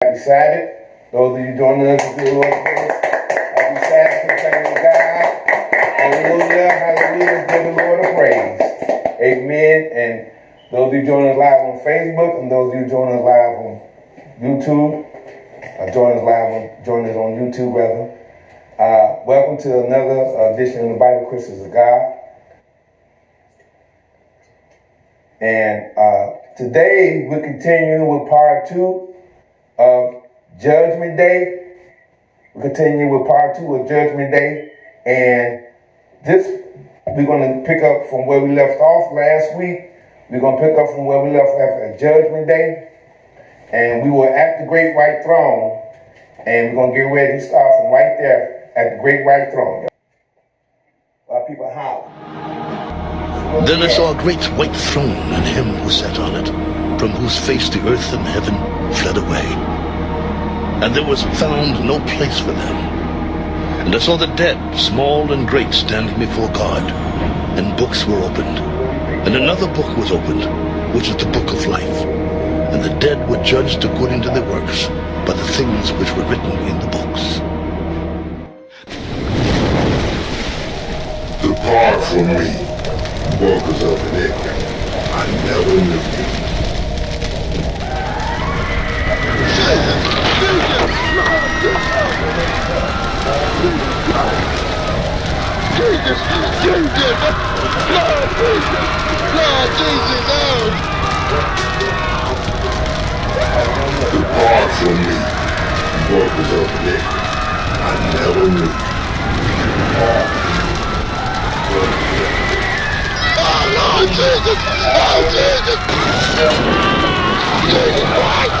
Happy Sabbath. Those of you joining us with the Lord praise. Happy Sabbath to the family of God. Hallelujah, hallelujah, give the Lord a praise. Amen. And those of you joining us live on Facebook and those of you joining us live on YouTube, join us on YouTube rather. Welcome to another edition of the Bible Christians of God. And today we're continuing with part 2 of Judgment Day. We're continuing with part 2 of Judgment Day. And we're going to pick up from where we left off last week. We're going to pick up from where we left off at Judgment Day. And we were at the Great White Throne. And we're going to get ready to start from right there at the Great White Throne. A lot of people holler. Then I saw a great white throne and him who sat on it, from whose face the earth and heaven fled away. And there was found no place for them. And I saw the dead, small and great, standing before God. And books were opened. And another book was opened, which is the book of life. And the dead were judged according to their works, by the things which were written in the books. Depart from me, workers of iniquity. I never knew you. Depart from me, workers of iniquity. I never knew you. Oh, Jesus! Oh, Jesus! Jesus Christ!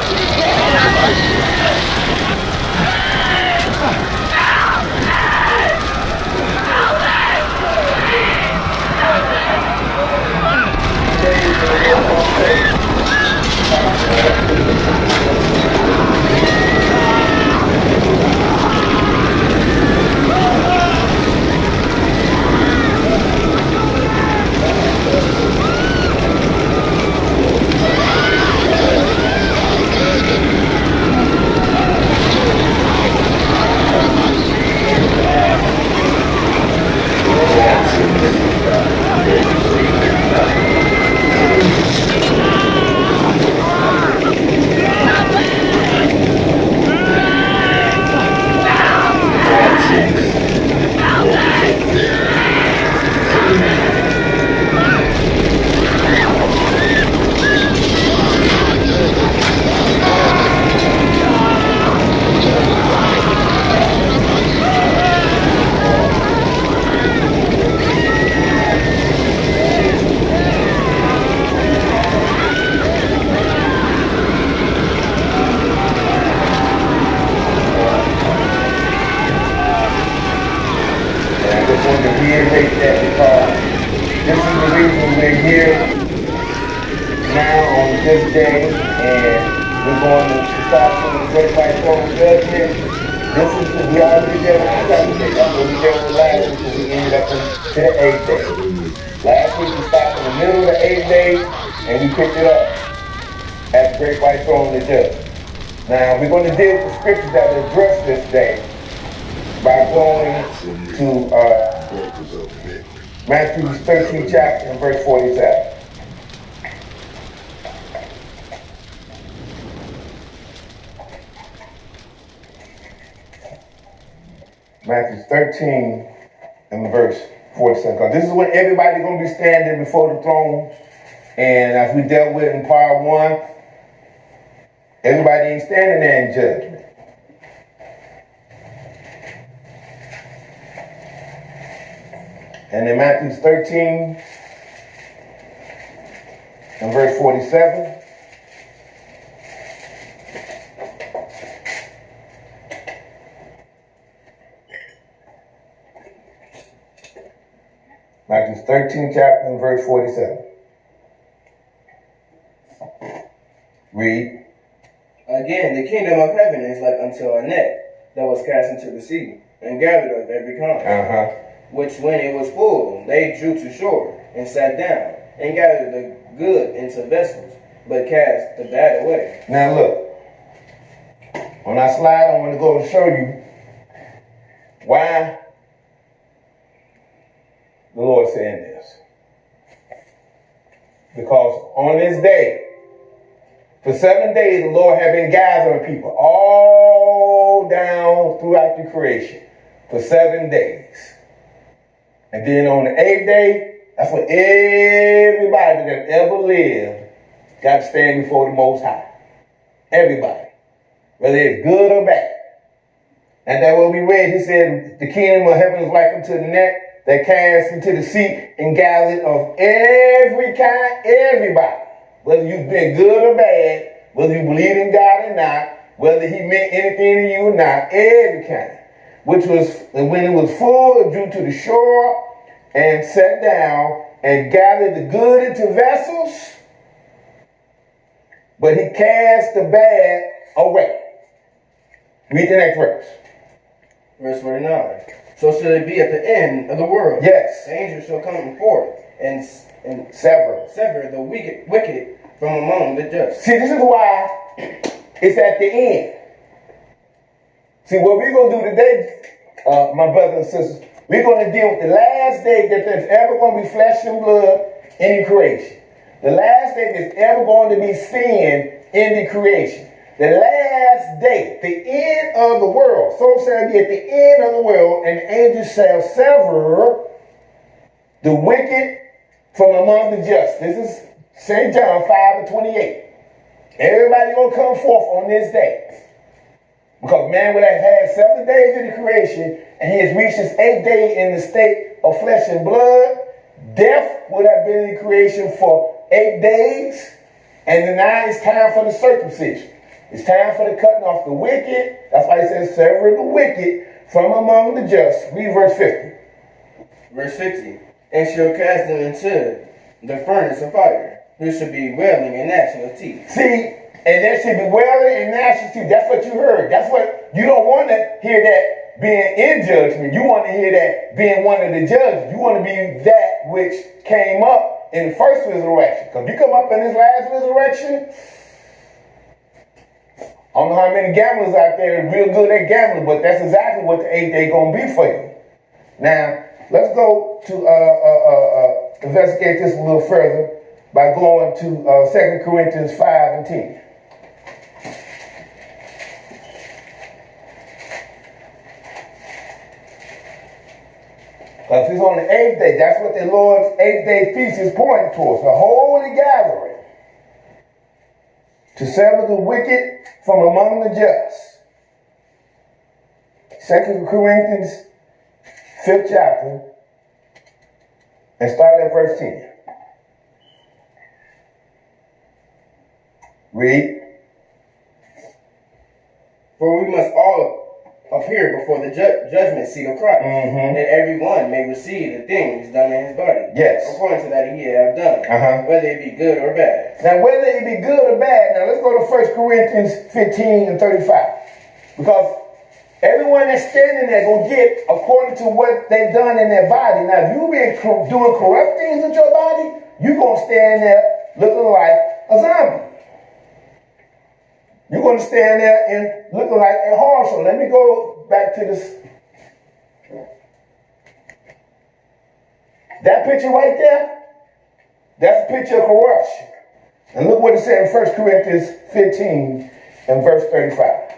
This day, and we're going to start from the Great White Throne Judgment. We already did on the 7th day. That's what we did on the last week, and we ended up to the 8th day. Last week we stopped in the middle of the 8th day, and we picked it up at the Great White Throne of Judgment. Now we're going to deal with the scriptures that address this day by going to Matthew 13th chapter and verse 47. Matthew 13 and verse 47. Because this is when everybody's going to be standing before the throne. And as we dealt with in part 1, everybody ain't standing there in judgment. And in Matthew 13 and verse 47. Matthew 13th chapter and verse 47. Read. Again, the kingdom of heaven is like unto a net that was cast into the sea, and gathered of every kind. Which when it was full, they drew to shore, and sat down, and gathered the good into vessels, but cast the bad away. Now look, On our slide, I'm going to go and show you why the Lord saying this. Because on this day, for 7 days, the Lord had been gathering people all down throughout the creation for 7 days. And then on the 8th day, that's when everybody that ever lived got to stand before the Most High. Everybody. Whether it's good or bad. And that what we read, he said, the kingdom of heaven is like unto the net that cast into the sea and gathered of every kind, everybody. Whether you've been good or bad, whether you believe in God or not, whether he meant anything to you or not, every kind. Which was, when it was full, it drew to the shore and sat down and gathered the good into vessels, but he cast the bad away. Read the next verse. Verse 49. So shall it be at the end of the world. Yes. The angels shall come forth and sever the wicked from among the just. See, this is why it's at the end. See, what we're going to do today, my brothers and sisters, we're going to deal with the last day that there's ever going to be flesh and blood in the creation. The last day that's ever going to be sin in the creation. The last day, the end of the world. So shall be at the end of the world, and the angels shall sever the wicked from among the just. This is St. John 5:28. Everybody gonna come forth on this day. Because man would have had 7 days in the creation, and he has reached his 8th day in the state of flesh and blood. Death would have been in creation for 8 days, and now it's time for the circumcision. It's time for the cutting off the wicked. That's why he says, sever the wicked from among the just. Read verse 50. Verse 50. And shall cast them into the furnace of fire. There should be wailing and gnashing of teeth. See, and there should be wailing and gnashing of teeth. That's what you heard. That's what, you don't want to hear that being in judgment. You want to hear that being one of the judges. You want to be that which came up in the first resurrection. Because you come up in this last resurrection, I don't know how many gamblers out there are real good at gambling, but that's exactly what the 8th day going to be for you. Now, let's go to investigate this a little further by going to 2 Corinthians 5 and 10. Because it's on the 8th day. That's what the Lord's 8th day feast is pointing towards. A holy gathering. To sever the wicked from among the just. 2 Corinthians 5th chapter. And start at verse 10. Read. For we must all appear before the judgment seat of Christ, that every one may receive the things done in his body, yes, according to that he have done, whether it be good or bad. Now, whether it be good or bad, now let's go to 1 Corinthians 15 and 35. Because everyone that's standing there going to get according to what they've done in their body. Now, if you've been doing corrupt things with your body, you're going to stand there looking like a zombie. You're going to stand there and looking like a horse. So let me go back to this. That picture right there, that's a picture of corruption. And look what it said in 1 Corinthians 15 and verse 35.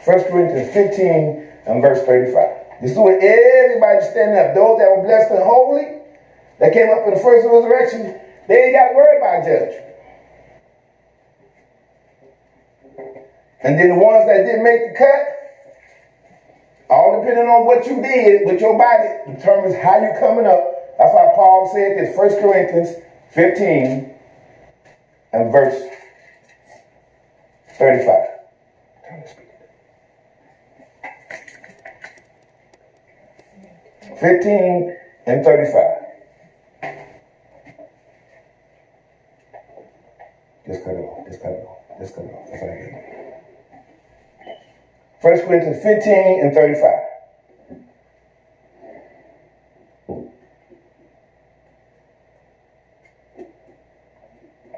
1 Corinthians 15 and verse 35. This is where everybody standing up. Those that were blessed and holy, that came up in the first resurrection, they ain't got to worry about judgment. And then the ones that didn't make the cut, all depending on what you did with your body, determines how you're coming up. That's why Paul said this, 1 Corinthians 15 and verse 35. 15 and 35. Just cut it off. Just cut it off. Just cut it off. That's what I get. 1 Corinthians 15 and 35.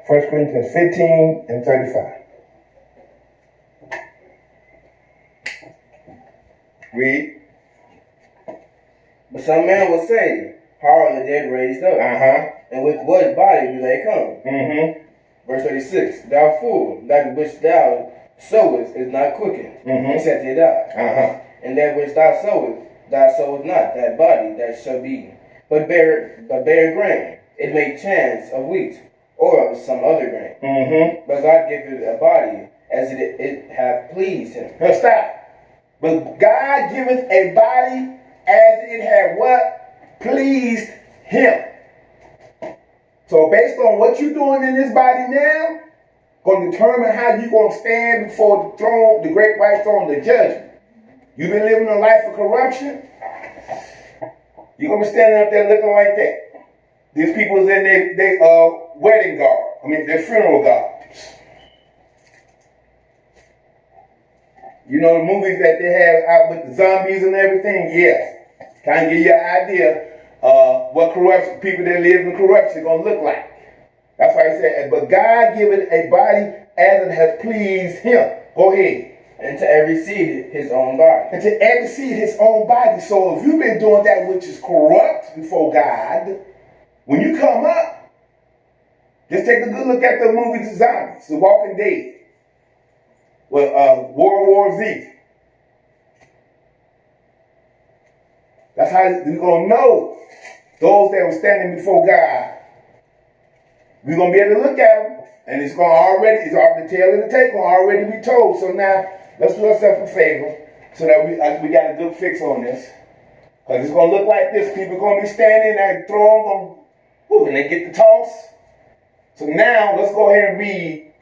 First Corinthians 15 and 35. Read. But some man will say, how are the dead raised up? And with what body do they come? Verse 36. Thou fool, that which thou sowest is not quickened, except they die. And that which thou sowest not that body that shall be, but bear grain. It may chance of wheat, or of some other grain. But God giveth a body as it hath pleased him. Now stop. But God giveth a body as it hath what? Pleased him. So based on what you're doing in this body now, going to determine how you're going to stand before the throne, the great white throne, the judgment. You've been living a life of corruption. You're going to be standing up there looking like that. These people's in their wedding garb. Their funeral garbs. You know the movies that they have out with the zombies and everything? Yes. Kind of give you an idea what corruption, people that live in corruption are going to look like. That's why he said, but God giveth a body as it has pleased him. Go ahead. And to every seed his own body. And to every seed his own body. So if you've been doing that which is corrupt before God, when you come up, just take a good look at the movies of zombies, The Walking Dead, World War Z. That's how you're going to know those that were standing before God. We're going to be able to look at them, and it's already the tail of the tape will already be told. So now, let's do ourselves a favor so that we got a good fix on this. Because it's going to look like this. People are going to be standing there throwing them, and they get the toss. So now, let's go ahead and read,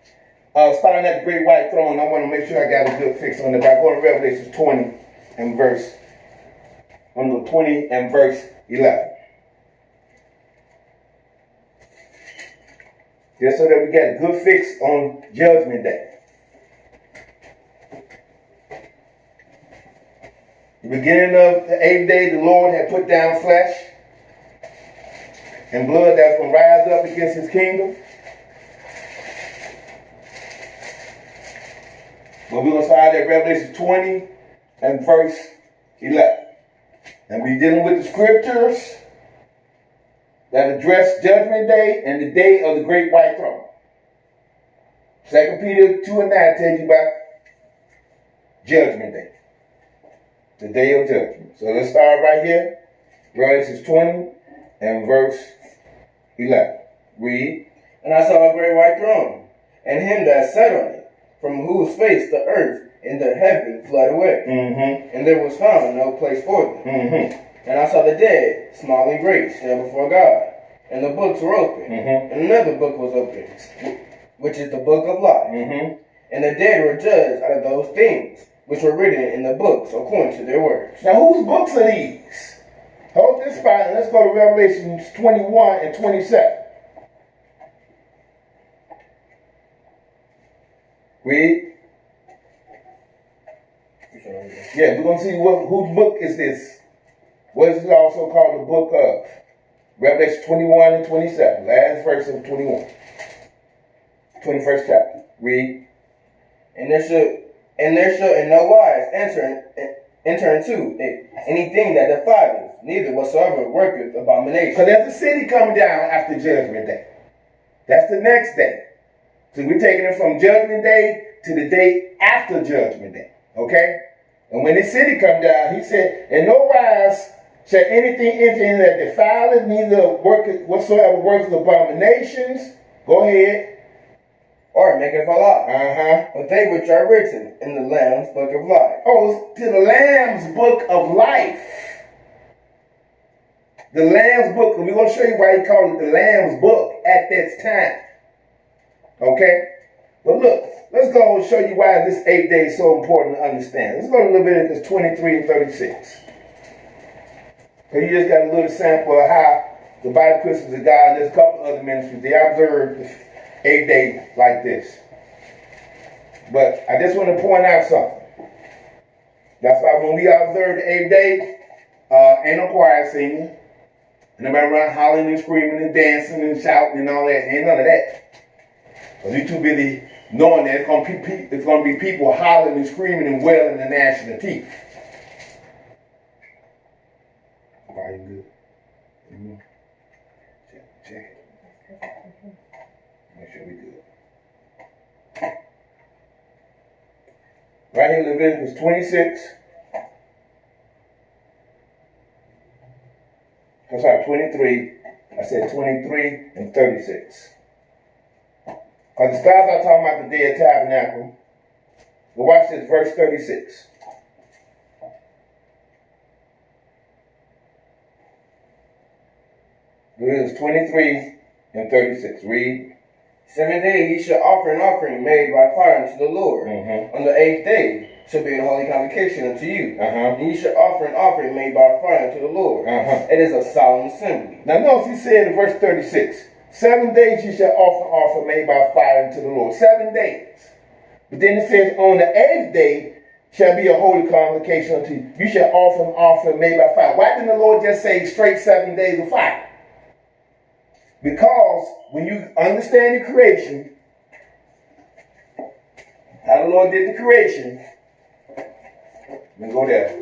starting at the great white throne. I want to make sure I got a good fix on it. I go to Revelation 20 and verse 11. Just so that we get a good fix on Judgment Day. The beginning of the 8th day, the Lord had put down flesh and blood that's going to rise up against his kingdom. But we're going to start at Revelation 20 and verse 11. And we're dealing with the scriptures that address Judgment Day and the day of the great white throne. 2 Peter 2 and 9 tells you about Judgment Day, the day of judgment. So let's start right here. Revelation 20 and verse 11. Read. And I saw a great white throne, and him that sat on it, from whose face the earth and the heaven fled away. And there was found no place for them. And I saw the dead, small and great, stand before God. And the books were open. And another book was opened, which is the book of life. And the dead were judged out of those things which were written in the books according to their works. Now whose books are these? Hold this spot and let's go to Revelation 21 and 27. Read. Yeah, we're going to see whose book is this. What is it also called the book of? Revelation 21 and 27. Last verse of 21. 21st chapter. Read. And there shall in no wise enter into it anything that defileth, neither whatsoever worketh abomination. So there's a city coming down after Judgment Day. That's the next day. So we're taking it from Judgment Day to the day after Judgment Day. Okay? And when this city come down, he said, in no wise shall anything enter in that defileth, neither whatsoever worketh abominations. Go ahead. Or maketh a lie. But they which are written in the Lamb's book of life. Oh, to the Lamb's book of life. The Lamb's book. We're going to show you why he called it the Lamb's book at this time. Okay? But look, let's go and show you why this 8th day is so important to understand. Let's go to Leviticus 23 and 36. Because you just got a little sample of how the Bible Christians of God and there's a couple other ministries, they observe the 8th day like this. But I just want to point out something. That's why when we observe the 8th day, ain't no choir singing. Nobody around hollering and screaming and dancing and shouting and all that. Ain't none of that. Because we too busy knowing that it's going to be people hollering and screaming and wailing and gnashing their teeth. Volume good. Mm-hmm. Check it. Make sure we good. Right here, Leviticus 26. I'm sorry, 23. I said 23 and 36. Because the stars are talking about the day of tabernacle. But watch this, verse 36. Leviticus 23 and 36. Read. 7 days ye shall offer an offering made by fire unto the Lord. Mm-hmm. On the 8th day shall be a holy convocation unto you. Uh-huh. And ye shall offer an offering made by fire unto the Lord. Uh-huh. It is a solemn assembly. Now notice he said in verse 36, 7 days you shall offer an offering made by fire unto the Lord. 7 days. But then it says on the 8th day shall be a holy convocation unto you. You shall offer an offering made by fire. Why didn't the Lord just say straight 7 days of fire? Because when you understand the creation, how the Lord did the creation, let me go there.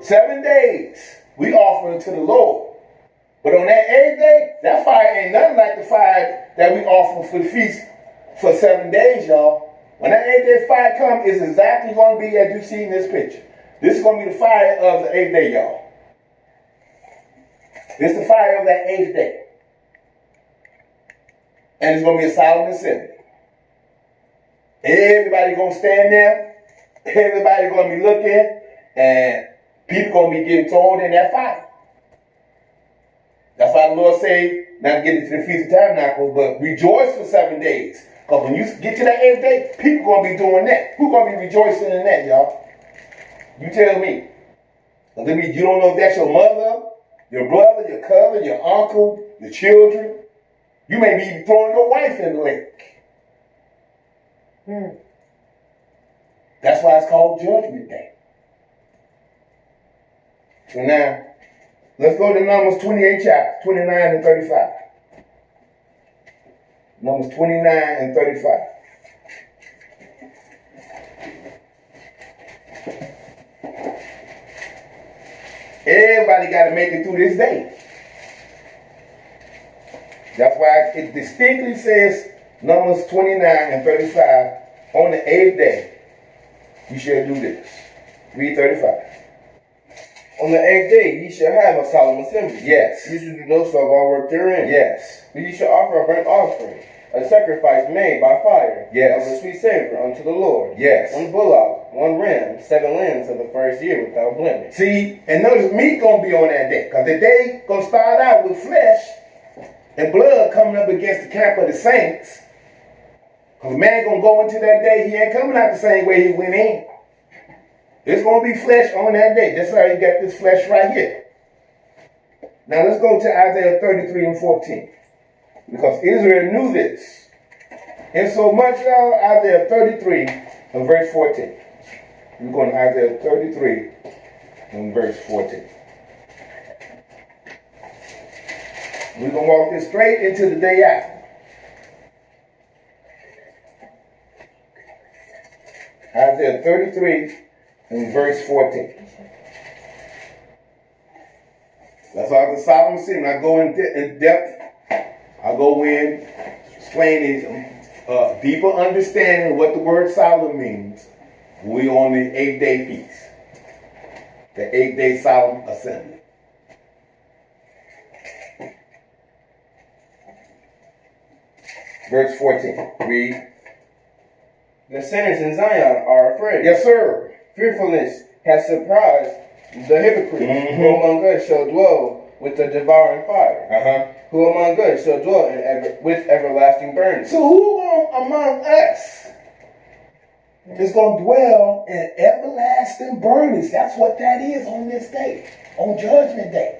7 days we offer unto the Lord. But on that 8th day, that fire ain't nothing like the fire that we offer for the feast for 7 days, y'all. When that 8th day fire comes, it's exactly going to be as you see in this picture. This is going to be the fire of the 8th day, y'all. This is the fire of that 8th day. And it's going to be a solemn assembly. Everybody going to stand there. Everybody going to be looking. And people going to be getting thrown in that fire. That's why the Lord say, not to get into the Feast of Tabernacles, but rejoice for 7 days. Because when you get to that 8th day, people going to be doing that. Who's going to be rejoicing in that, y'all? You tell me. You don't know if that's your mother, your brother, your cousin, your uncle, your children. You may be throwing your wife in the lake. That's why it's called Judgment Day. So now, let's go to Numbers 28 chapter, 29 and 35. Numbers 29 and 35. Everybody got to make it through this day. That's why it distinctly says, Numbers 29 and 35, on the 8th day, you shall do this. Read 35. On the 8th day ye shall have a solemn assembly. Yes. You shall do no sort of all work therein. Yes. But ye shall offer a burnt offering, a sacrifice made by fire, Yes. of a sweet savor unto the Lord. Yes. 1 bullock, 1 ram, 7 lambs of the first year without blemish. See, and notice meat gonna be on that day, because the day gonna start out with flesh and blood coming up against the camp of the saints. Because man gonna go into that day, he ain't coming out the same way he went in. There's gonna be flesh on that day. That's how you got this flesh right here. Now let's go to Isaiah 33 and 14. Because Israel knew this. And so much, y'all, Isaiah 33 and verse 14. We're going to Isaiah 33 and verse 14. We're going to walk this straight into the day after. Isaiah 33 and verse 14. That's why the solemn sin. I go in depth. I go in explaining deeper understanding of what the word solemn means. We on the 8th day feast. The 8th day solemn assembly. Verse 14. Read. The sinners in Zion are afraid. Yes, sir. Fearfulness has surprised the hypocrites, who among us shall dwell with the devouring fire. Who among us shall dwell with everlasting burning. So who among us is going to dwell in everlasting burnings? That's what that is on this day, on Judgment Day.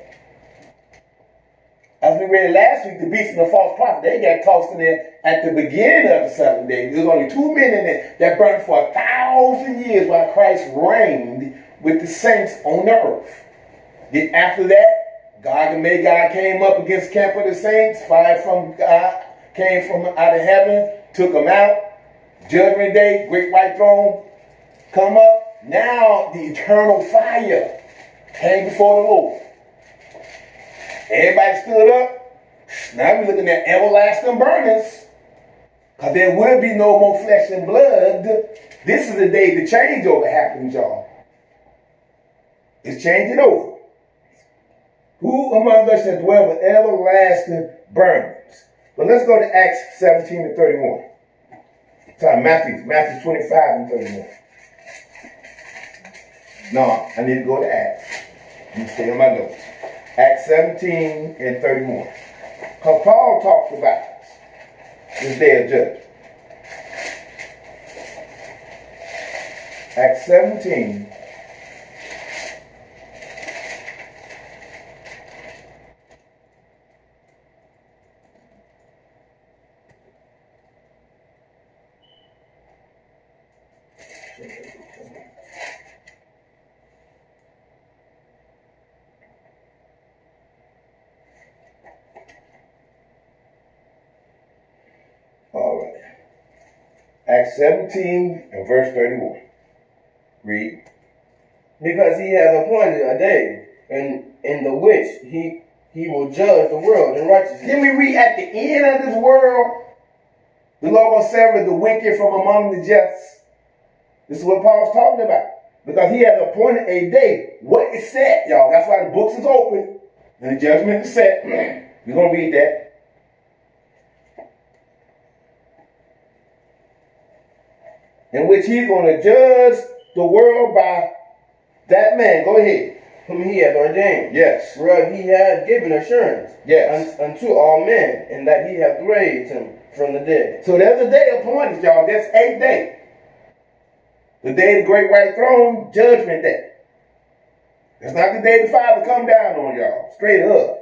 As we read last week, the beast and the false prophet, they got tossed in there at the beginning of the 7th day. There's only 2 men in there that burned for 1,000 years while Christ reigned with the saints on the earth. Then after that, Gog and Magog came up against the camp of the saints. Fire from God came from out of heaven, took them out. Judgment Day, great white throne, come up. Now the eternal fire came before the Lord. Everybody stood up. Now we're looking at everlasting burnings. Because there will be no more flesh and blood. This is the day the changeover happens, y'all. It's changing over. Who among us shall dwell in everlasting burnings? But let's go to Acts 17 and 31. Sorry, Matthew 25 and 31. No, I need to go to Acts. You stay on my notes. Acts 17 and 31. Because Paul talks about this day of judgment. Acts 17. All right. Acts 17 and verse 31. Read. Because he hath appointed a day in the which he will judge the world in righteousness. Then we read, at the end of this world, the Lord will sever the wicked from among the just. This is what Paul's talking about. Because he has appointed a day. What is set, y'all? That's why the books is open and the judgment is set. We're going to read that. In which he's going to judge the world by that man. Go ahead. Whom he hath ordained. Yes. Whereof he hath given assurance. Yes. Unto all men, and that he hath raised him from the dead. So there's a day appointed, y'all. That's 8th day. The day of the great white throne, judgment day. It's not the day the Father come down on y'all. Straight up.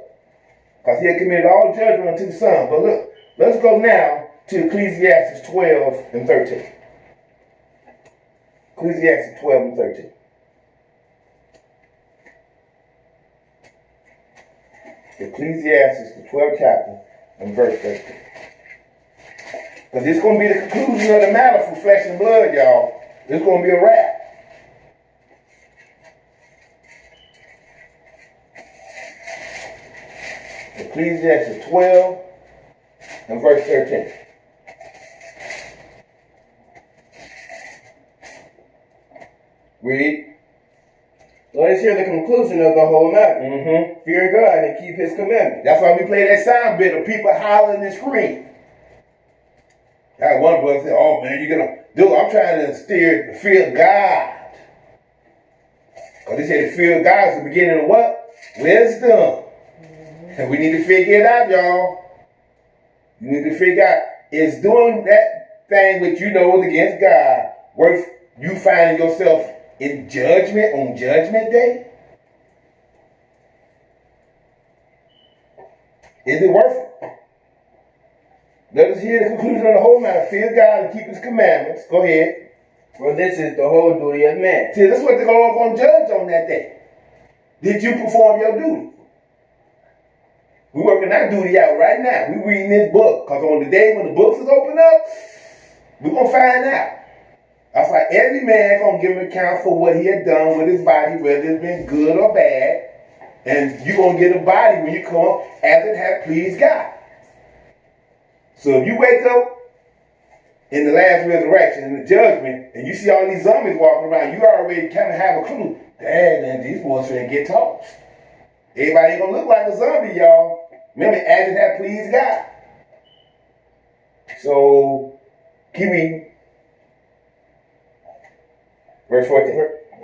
Because he had committed all judgment unto the Son. But look, let's go now to Ecclesiastes 12 and 13. Ecclesiastes 12 and 13. Ecclesiastes, the 12th chapter, and verse 13. Because this is going to be the conclusion of the matter for flesh and blood, y'all. This is going to be a wrap. Ecclesiastes 12 and verse 13. Read. Let us hear the conclusion of the whole matter. Mm-hmm. Fear God and keep his commandments. That's why we play that sound bit of people hollering and screaming. That one brother said, oh man, you're going to do, I'm trying to steer the fear of God. Because they say the fear of God is the beginning of what? Wisdom. And we need to figure it out, y'all. You need to figure out, is doing that thing which you know is against God worth you finding yourself in judgment on Judgment Day? Is it worth it? Let us hear the conclusion of the whole matter. Fear God and keep his commandments. Go ahead. For this is the whole duty of man. See, this is what the Lord going to judge on that day. Did you perform your duty? We're working that duty out right now. We're reading this book. Because on the day when the books is open up, we're going to find out. That's why every man going to give an account for what he had done with his body, whether it's been good or bad. And you're going to get a body when you come as it has pleased God. So if you wake up in the last resurrection, in the judgment, and you see all these zombies walking around, you already kind of have a clue. Dang, these boys finna get tossed. Everybody ain't gonna look like a zombie, y'all. Remember, as it had pleased God. So, keep reading. Verse 14.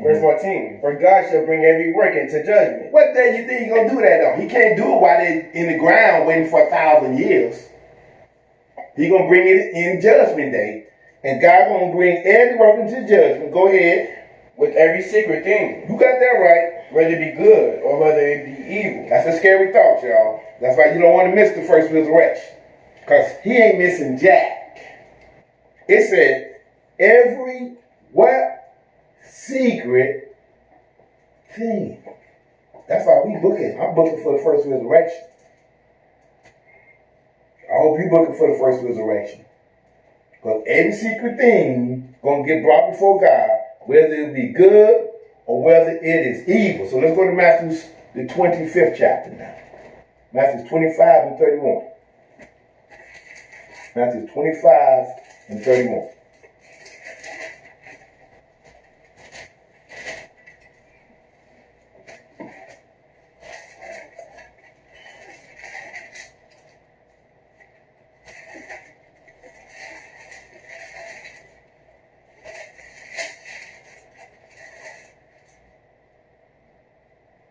Verse 14. For God shall bring every work into judgment. What day you think he's gonna do that on? He can't do it while they in the ground waiting for 1,000 years. He's going to bring it in Judgment Day. And God going to bring every work into judgment. Go ahead. With every secret thing. You got that right. Whether it be good or whether it be evil. That's a scary thought, y'all. That's why you don't want to miss the first resurrection. Because he ain't missing jack. It said, every what? Secret thing. That's why we booking. I'm booking for the first resurrection. I hope you're booking for the first resurrection. Because every secret thing going to get brought before God, whether it be good or whether it is evil. So let's go to Matthew, the 25th chapter now. Matthew 25 and 31. Matthew 25 and 31.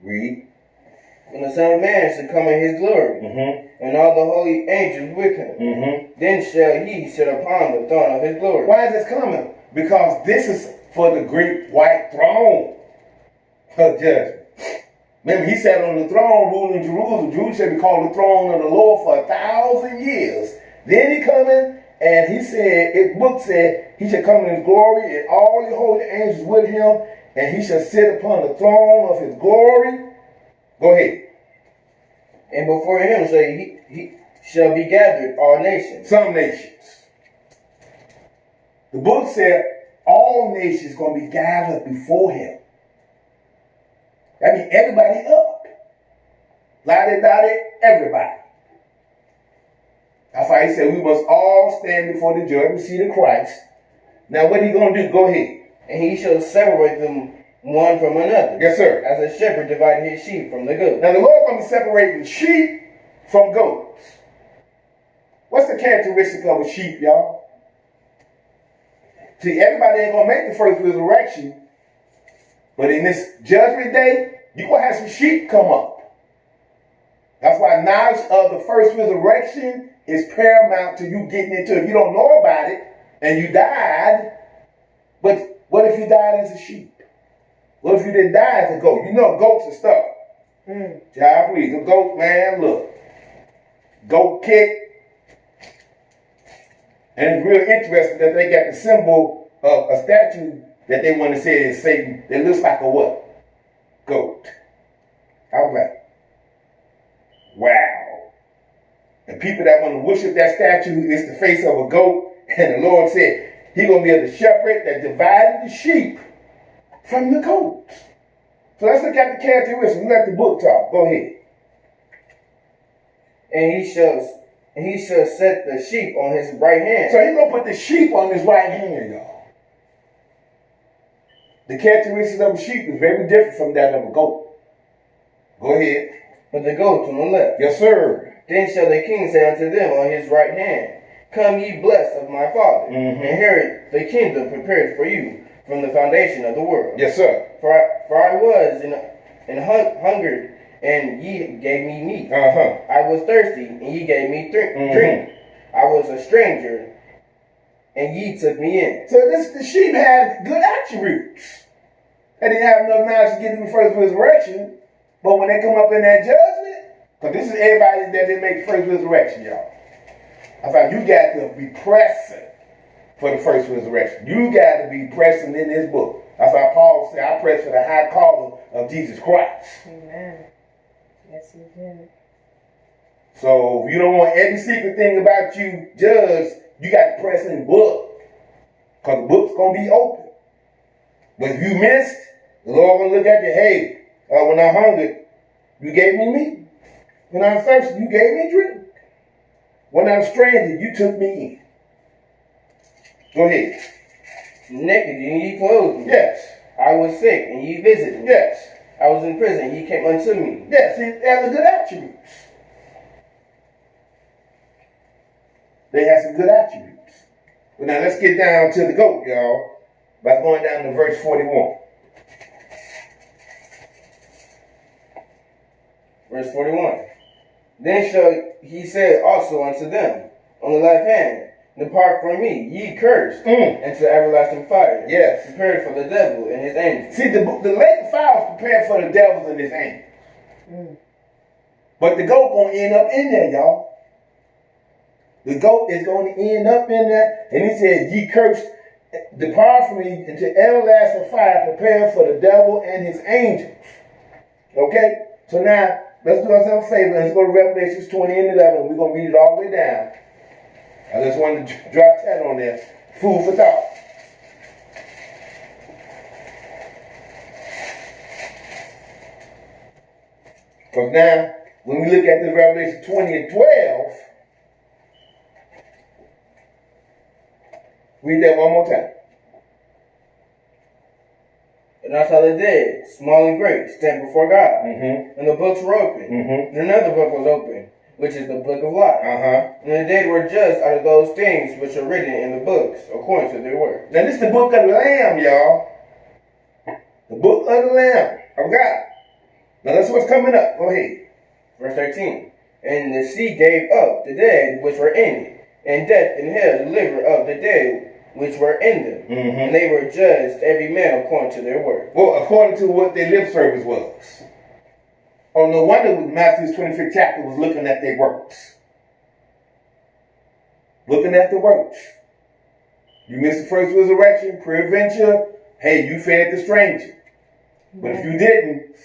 Read. When the Son of Man shall come in his glory, and all the holy angels with him, then shall he sit upon the throne of his glory. Why is this coming? Because this is for the great white throne of judgment. Remember, he sat on the throne ruling Jerusalem. Jerusalem shall be called the throne of the Lord for 1,000 years. Then he coming, and he said, his book said, he shall come in his glory, and all the holy angels with him, and he shall sit upon the throne of his glory. Go ahead. And before him he shall be gathered all nations. Some nations. The book said all nations going to be gathered before him. That means everybody up. Lottie, everybody. That's why he said we must all stand before the judgment seat of Christ. Now what he going to do? Go ahead. And he shall separate them one from another. Yes, sir. As a shepherd divided his sheep from the goats. Now the Lord going to be separating sheep from goats. What's the characteristic of a sheep, y'all? See, everybody ain't going to make the first resurrection. But in this judgment day, you're going to have some sheep come up. That's why knowledge of the first resurrection is paramount to you getting into it. If you don't know about it and you died, but what if you died as a sheep? What if you didn't die as a goat? You know goats and stuff. Child, please. A goat, man, look. Goat kick. And it's really interesting that they got the symbol of a statue that they want to say is Satan that looks like a what? Goat. All right. Wow. The people that want to worship that statue is the face of a goat. And the Lord said, he's going to be the shepherd that divided the sheep from the goats. So let's look at the characteristics. Let the book talk. Go ahead. And he shall set the sheep on his right hand. So he's going to put the sheep on his right hand, y'all. The characteristics of a sheep is very different from that of a goat. Go ahead. But the goats on the left. Yes, sir. Then shall the king say unto them on his right hand, Come ye blessed of my Father, inherit the kingdom prepared for you from the foundation of the world. Yes, sir. For I was in hungered, and ye gave me meat. I was thirsty, and ye gave me drink. I was a stranger, and ye took me in. So the sheep had good attributes. They didn't have enough knowledge to get to the first resurrection, but when they come up in that judgment, because this is everybody that didn't make the first resurrection, y'all. I thought you got to be pressing for the first resurrection. You got to be pressing in this book. That's why Paul said, I press for the high calling of Jesus Christ. Amen. Yes, he did. So if you don't want every secret thing about you judged, you got to press in the book. Because the book's going to be open. But if you missed, the Lord will look at you, hey, when I'm hungry, you gave me meat. When I'm thirsty, you gave me drink. When I'm stranded, you took me in. Go ahead. Naked, and ye clothed me. Yes. I was sick, and ye visited me. Yes. I was in prison, and ye came unto me. Yes, they have the good attributes. They have some good attributes. But now let's get down to the goat, y'all, by going down to verse 41. Verse 41. Then shall he say also unto them on the left hand, Depart from me, ye cursed, into everlasting fire. Yes. Prepared for the devil and his angels. See, the lake of fire is prepared for the devils and his angels. But the goat going to end up in there, y'all. The goat is going to end up in there. And he said, ye cursed, depart from me into everlasting fire, prepared for the devil and his angels. Okay? So now, let's do ourselves a favor. Let's go to Revelations 20 and 11. We're going to read it all the way down. I just wanted to drop that on there. Food for thought. Because now, when we look at this Revelation 20 and 12, read that one more time. And I saw the dead, small and great, stand before God. Mm-hmm. And the books were open. Mm-hmm. And another book was open, which is the book of life. And the dead were judged out of those things which are written in the books, according to their works. Now this is the book of the Lamb, y'all. The book of the Lamb of God. Now that's what's coming up. Go ahead. Verse 13. And the sea gave up the dead which were in it, and death and hell delivered up the dead which were in them. Mm-hmm. And they were judged every man according to their work. Well, according to what their lip service was. Oh, no wonder Matthew's 25th chapter was looking at their works. Looking at the works. You missed the first resurrection, peradventure, hey, you fed the stranger. But if you didn't,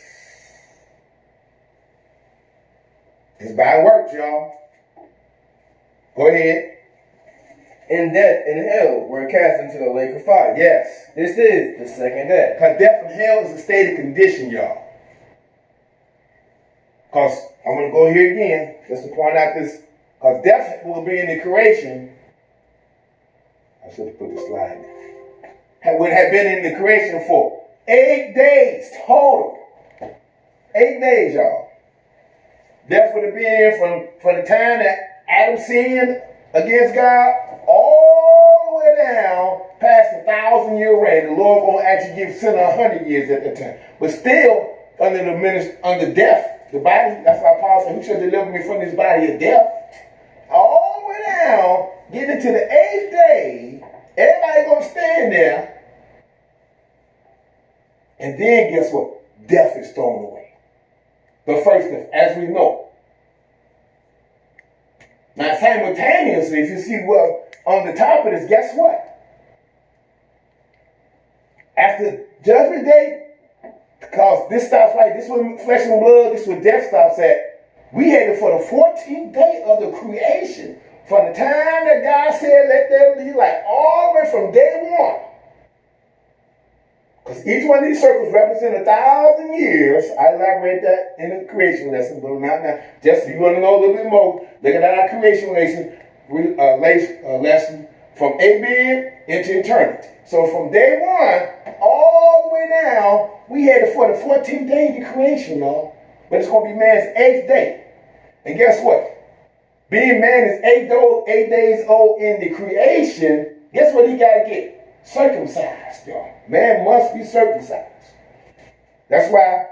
it's by works, y'all. Go ahead. And death and hell were cast into the lake of fire. Yes. This is the second death. Because death and hell is a state of condition, y'all. Because I'm going to go here again, just to point out this. Because death will be in the creation. I should have put the slide. Would have been in the creation for 8 days total. 8 days, y'all. Death would have been here from the time that Adam sinned against God all the way down past the 1,000-year reign. The Lord gonna actually give sinner 100 years at the time. But still, under death, the body, that's why Paul said, who shall deliver me from this body of death? All the way down, getting to the 8th day, everybody gonna stand there. And then guess what? Death is thrown away. The first death, as we know. Now simultaneously, if you see well on the top of this, guess what? After Judgment Day, because this stops right, this was flesh and blood, this was death stops at, we headed for the 14th day of the creation. From the time that God said, let there be light, all the way from day one. Because each one of these circles represent 1,000 years. I elaborate that in the creation lesson, but not now. Just if you want to know a little bit more, look at our creation lesson from A being into eternity. So from day one, all the way down, we headed for the 14th day of the creation, y'all. But it's going to be man's 8th day. And guess what? Being man is 8 days old in the creation, guess what he got to get? Circumcised, y'all. Man must be circumcised. That's why.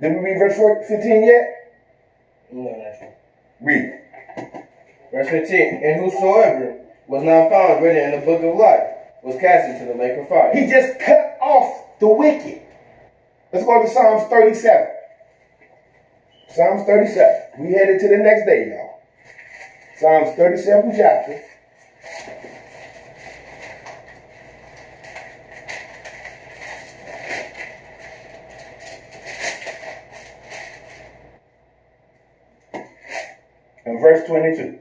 Did we read verse 15 yet? No, not yet. Read. Verse 15. And whosoever was not found written in the book of life was cast into the lake of fire. He just cut off the wicked. Let's go to Psalms 37. Psalms 37. We headed to the next day, y'all. Psalms 37 chapter. And verse 22.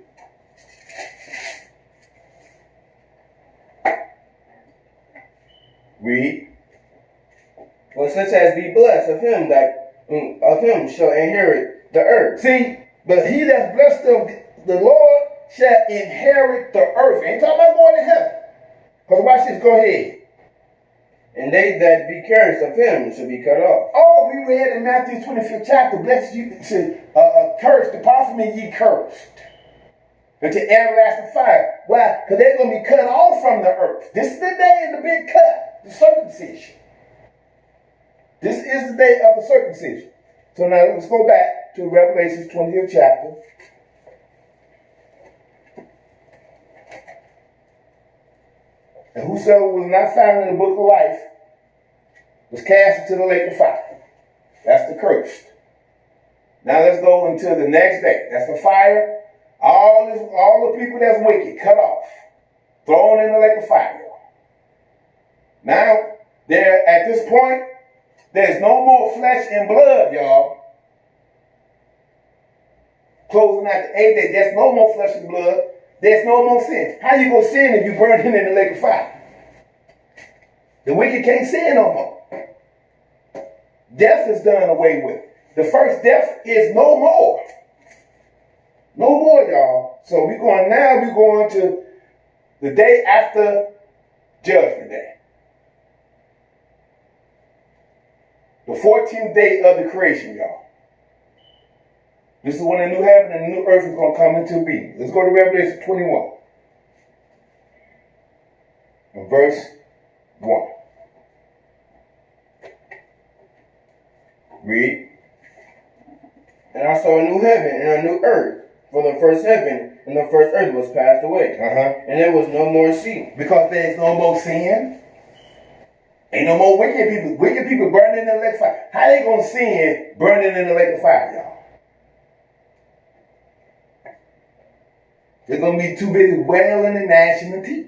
Read. For such as be blessed of him shall inherit the earth. See, but he that's blessed of the Lord shall inherit the earth. Ain't talking about going to heaven. Because watch this, go ahead. And they that be cursed of him shall be cut off. Oh, we read in Matthew 25th chapter, blessed you, cursed, depart from me, ye cursed. Into everlasting fire. Why? Because they're going to be cut off from the earth. This is the day of the big cut, the circumcision. This is the day of the circumcision. So now let's go back to Revelation 20th chapter. And whosoever was not found in the book of life was cast into the lake of fire. That's the cursed. Now let's go into the next day. That's the fire. All the people that's wicked, cut off, thrown in the lake of fire. Now, at this point, there's no more flesh and blood, y'all. Closing out the 8th day, there's no more flesh and blood. There's no more sin. How you gonna sin if you burn in the lake of fire? The wicked can't sin no more. Death is done away with. The first death is no more. No more, y'all. So we're going to the day after Judgment Day. The 14th day of the creation, y'all. This is when the new heaven and the new earth is going to come into being. Let's go to Revelation 21. And verse 1. Read. And I saw a new heaven and a new earth, for the first heaven and the first earth was passed away, and there was no more sea. Because there's no more sin. Ain't no more wicked people. Wicked people burning in the lake of fire. How they gonna sin burning in the lake of fire, y'all? They're gonna be too busy wailing and gnashing their teeth,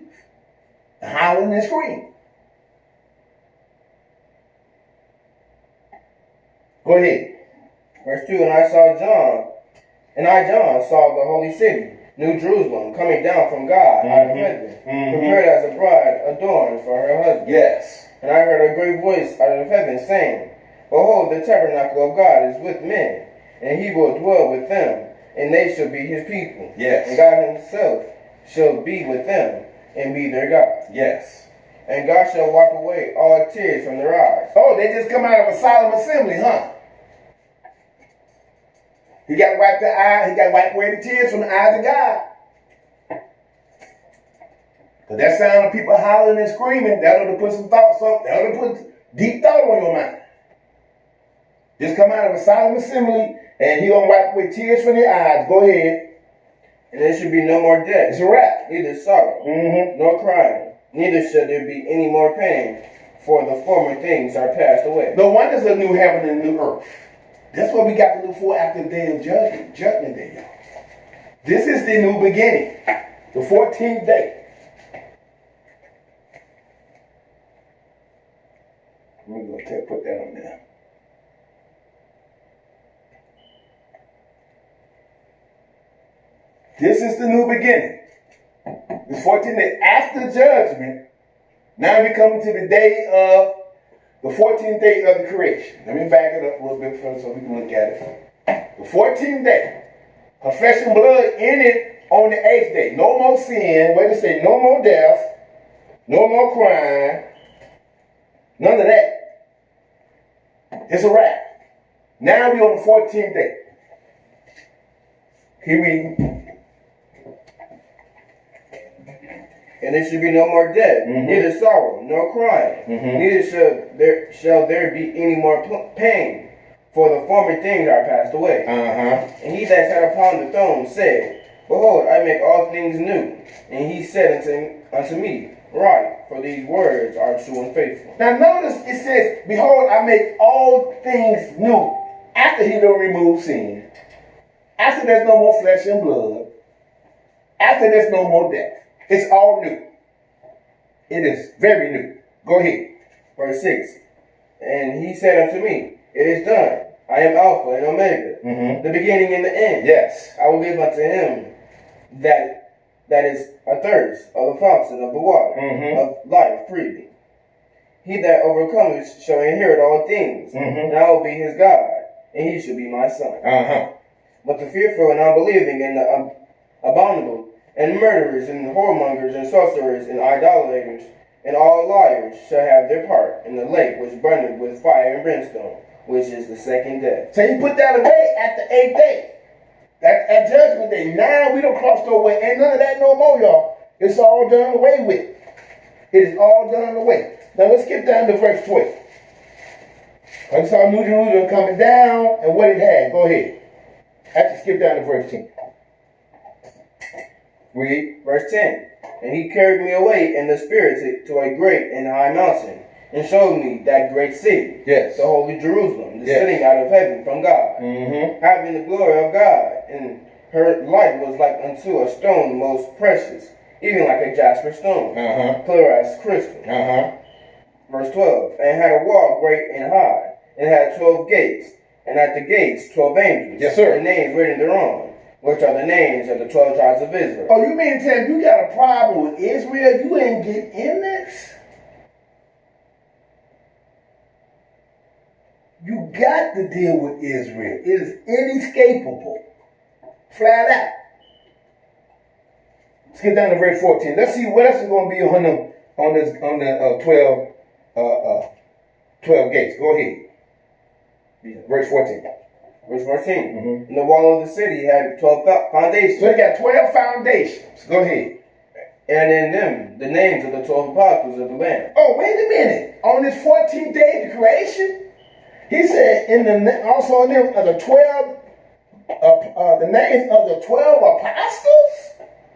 and hollering and screaming. Go ahead. Verse 2, and I, John, saw the holy city, New Jerusalem, coming down from God out of heaven, prepared as a bride adorned for her husband. Yes. And I heard a great voice out of heaven saying, Behold, the tabernacle of God is with men, and he will dwell with them, and they shall be his people. Yes. And God himself shall be with them, and be their God. Yes. And God shall wipe away all tears from their eyes. Oh, they just come out of a solemn assembly, huh? He got to wipe the eye. He got to wipe away the tears from the eyes of God. But that sound of people hollering and screaming, that'll put some thoughts on. That'll put deep thought on your mind. Just come out of a solemn assembly, and he gonna wipe away tears from your eyes. Go ahead. And there should be no more death. It's a wrap. Neither sorrow, nor crying. Neither shall there be any more pain, for the former things are passed away. No wonder there's a new heaven and a new earth. That's what we got to look for after the day of judgment day, y'all. This is the new beginning, the 14th day. We're going to put that on there. This is the new beginning. This 14th day after judgment. Now we come to the day of the 14th day of the creation. Let me back it up a little bit further so we can look at it. The 14th day. Her flesh and blood in it on the 8th day. No more sin. What did it say? No more death. No more crying. None of that. It's a wrap. Now we're on the 14th day. Here we. And there should be no more death, neither sorrow, nor crying, neither shall there be any more pain, for the former things are passed away. And he that sat upon the throne said, Behold, I make all things new. And he said unto me, Write, for these words are true and faithful. Now notice it says, Behold, I make all things new. After he done removed sin. After there's no more flesh and blood. After there's no more death. It's all new. It is very new. Go ahead. Verse 6. And he said unto me, It is done. I am Alpha and Omega, the beginning and the end. Yes. I will give unto him that is athirst of the fountain of the water of life freely. He that overcometh shall inherit all things, and I will be his God, and he shall be my son. But the fearful and unbelieving and the abominable and murderers and whoremongers and sorcerers and idolaters and all liars shall have their part in the lake which burneth with fire and brimstone, which is the second death. So he put that away at the 8th day. That's at judgment day. Now we don't cross the way. Ain't none of that no more, y'all. It's all done away with. It is all done away. Now let's skip down to verse 12. I saw New Jerusalem coming down and what it had. Go ahead. I have to skip down to verse 10. Read. Verse 10. And he carried me away in the spirit to a great and high mountain, and showed me that great city, the holy Jerusalem, descending out of heaven from God, having the glory of God, and her light was like unto a stone most precious, even like a jasper stone, clear as crystal. Verse 12. And had a wall great and high, and had 12 gates, and at the gates 12 angels, the names written thereon, which are the names of the 12 tribes of Israel. Oh, you mean to tell me you got a problem with Israel? You ain't get in this? You got to deal with Israel. It is inescapable. Flat out. Let's get down to verse 14. Let's see what else is going to be on the 12 gates. Go ahead. Verse 14. Verse 14. And the wall of the city had 12 foundations. So they got 12 foundations. Go ahead. And in them, the names of the 12 apostles of the Lamb. Oh, wait a minute. On this 14th day of the creation, he said, also in them the 12, the names of the 12 apostles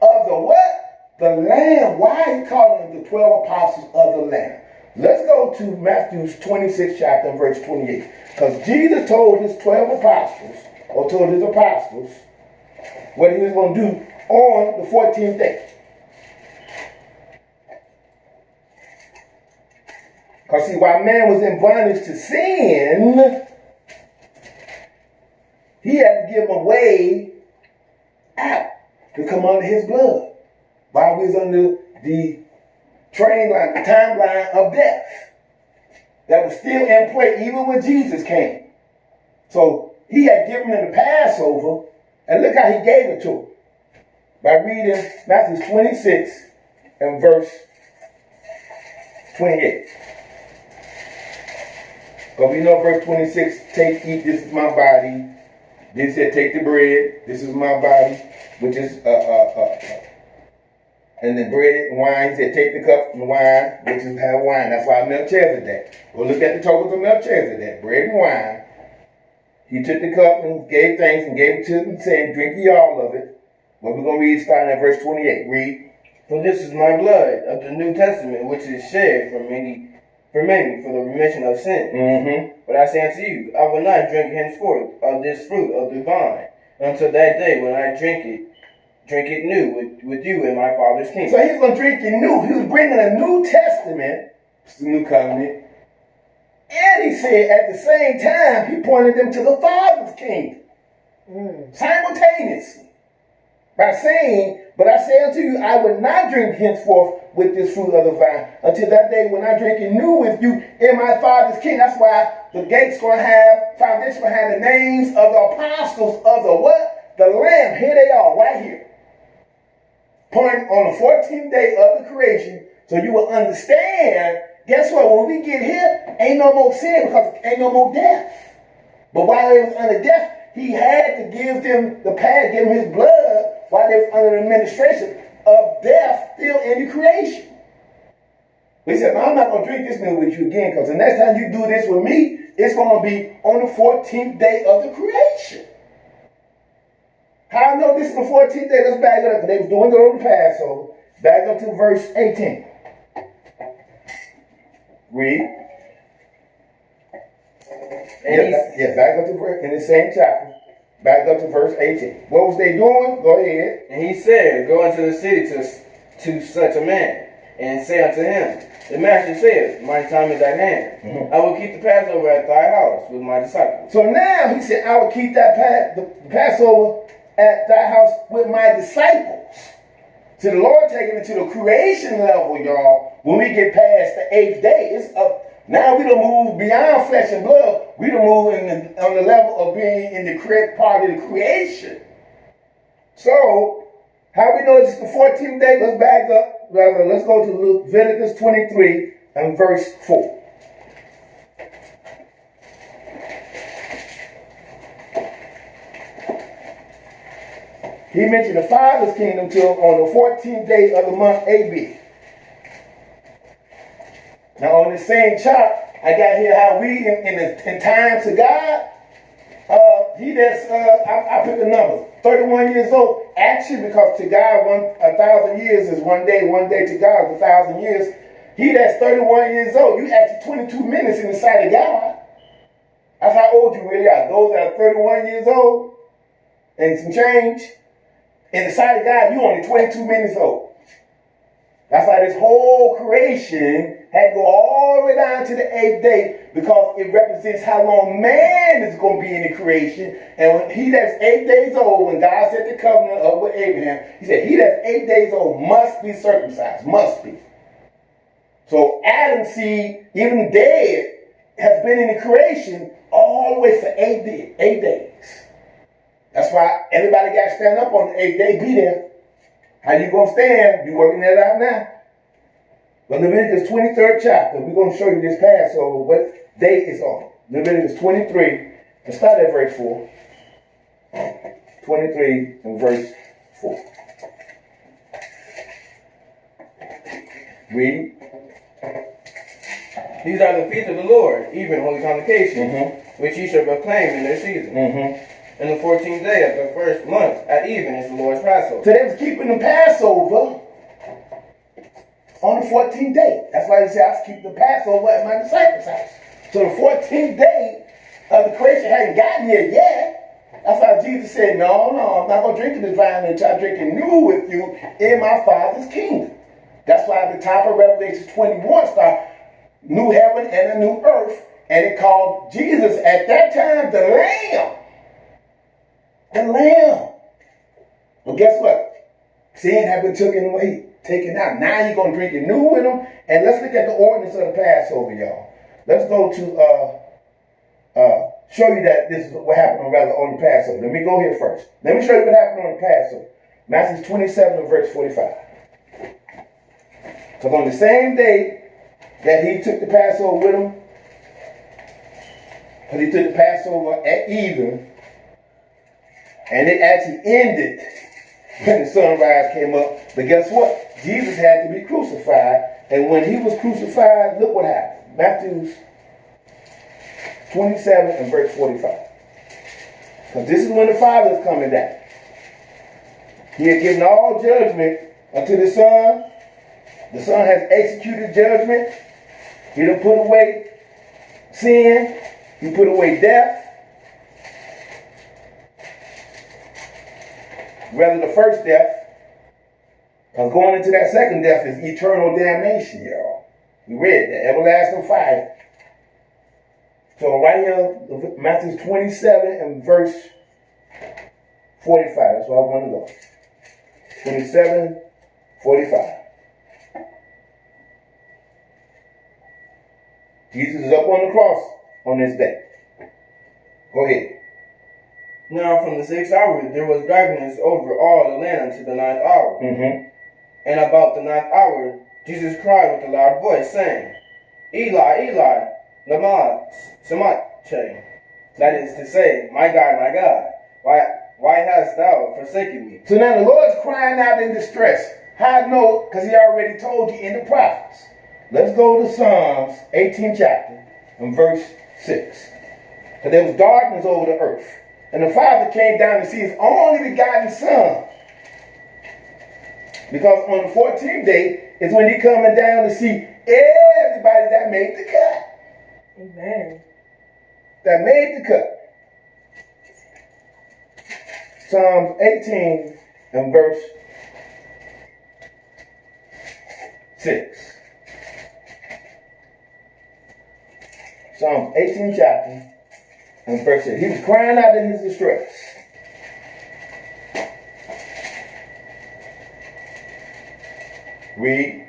of the what? The Lamb. Why are he calling them the 12 apostles of the Lamb? Let's go to Matthew's 26th chapter and verse 28. Because Jesus told his 12 apostles, or told his apostles, what he was going to do on the 14th day. Because see, while man was in bondage to sin, he had to give him a way out to come under his blood. While we was under the timeline of death that was still in play even when Jesus came. So he had given them the Passover, and look how he gave it to them. By reading Matthew 26 and verse 28. Because we know verse 26, take, eat, this is my body. Then said, take the bread, this is my body, which is, and the bread and wine, he said, take the cup and wine, which is have wine. That's why Melchizedek. Go look at the tokens of Melchizedek, bread and wine. He took the cup and gave thanks and gave it to them, saying, drink ye all of it. But we're going to read starting at verse 28. Read. For this is my blood of the New Testament, which is shed for many for the remission of sin. But I say unto you, I will not drink henceforth of this fruit of the vine until that day when I drink it new with you in my Father's kingdom. So he's going to drink it new. He was bringing a New Testament, the New Covenant. And he said at the same time, he pointed them to the Father's kingdom. Simultaneously. By saying, but I say unto you, I will not drink henceforth with this fruit of the vine until that day when I drink it new with you in my Father's kingdom. That's why the gate's going to have, foundation going to have the names of the apostles of the what? The Lamb. Here they are, right here. Point on the 14th day of the creation, so you will understand, guess what? When we get here, ain't no more sin because ain't no more death. But while they was under death, he had to give them the past, give them his blood while they was under the administration of death still in the creation. He said, no, I'm not going to drink this new with you again because the next time you do this with me, it's going to be on the 14th day of the creation. How I know this is the 14th day? Let's back it up. They was doing it on the Passover. Back up to verse 18. Read. Back up to verse in the same chapter. Back up to verse 18. What was they doing? Go ahead. And he said, go into the city to such a man, and say unto him, the master says, my time is at hand. I will keep the Passover at thy house with my disciples. So now he said, I will keep the Passover at thy house with my disciples. So the Lord taking it to the creation level, y'all. When we get past the 8th day, it's up. Now we don't move beyond flesh and blood. We don't move on the level of being in the correct part of the creation. So, how we know it's the 14th day? Let's back up. Let's go to Leviticus 23 and verse 4. He mentioned the Father's kingdom till on the 14th day of the month AB. Now on the same chart, I got here how we in times of God, I picked a number, 31 years old. Actually, because to God 1,000 years is one day to God is 1,000 years. He that's 31 years old, you actually 22 minutes in the sight of God. That's how old you really are. Those that are 31 years old and some change, in the sight of God, you only 22 minutes old. That's why this whole creation had to go all the way down to the 8th day because it represents how long man is going to be in the creation. And when he that's 8 days old, when God set the covenant up with Abraham, he said, he that's 8 days old must be circumcised, must be. So Adam's seed, even dead, has been in the creation all the way for 8 days. That's why everybody got to stand up on the 8th day, be there. How you going to stand? You working that out now. But Leviticus 23rd chapter, we're going to show you this Passover, what day it's on. Leviticus 23, let's start at verse 4. 23 and verse 4. Read. These are the feasts of the Lord, even holy convocations, which ye shall proclaim in their season. And the 14th day of the first month at even is the Lord's Passover. So they was keeping the Passover on the 14th day. That's why they say I was keeping the Passover at my disciples' house. So the 14th day of the creation hadn't gotten here yet. That's why Jesus said, no, I'm not going to drink the divine until I drink it new with you in my Father's kingdom. That's why at the top of Revelation 21 starts new heaven and a new earth. And it called Jesus at that time the Lamb. The Lamb. Well, guess what? Sin had been taken out. Now you're going to drink it new with them. And let's look at the ordinance of the Passover, y'all. Let's go to show you that this is what happened on the Passover. Let me go here first. Let me show you what happened on the Passover. Matthew 27 and verse 45. Because on the same day that he took the Passover with him, because he took the Passover at even, and it actually ended when the sunrise came up. But guess what? Jesus had to be crucified. And when he was crucified, look what happened. Matthew 27 and verse 45. Because this is when the Father is coming down. He had given all judgment unto the Son. The Son has executed judgment. He done put away sin. He put away death. Rather the first death. Because going into that second death is eternal damnation, y'all. We read that. Everlasting fire. So right here, Matthew 27 and verse 45. That's where I want to go. 27, 45. Jesus is up on the cross on this day. Go ahead. Now from the 6th hour there was darkness over all the land unto the 9th hour. And about the 9th hour Jesus cried with a loud voice, saying, Eli, Eli, lama sabachthani. That is to say, my God, why hast thou forsaken me? So now the Lord's crying out in distress. How I know? Because he already told you in the prophets. Let's go to Psalms 18 chapter and verse 6. So there was darkness over the earth. And the Father came down to see his only begotten Son. Because on the 14th day is when he coming down to see everybody that made the cut. Amen. That made the cut. Psalms 18 and verse 6. Psalms 18 chapter and verse 6. He was crying out in his distress. Read.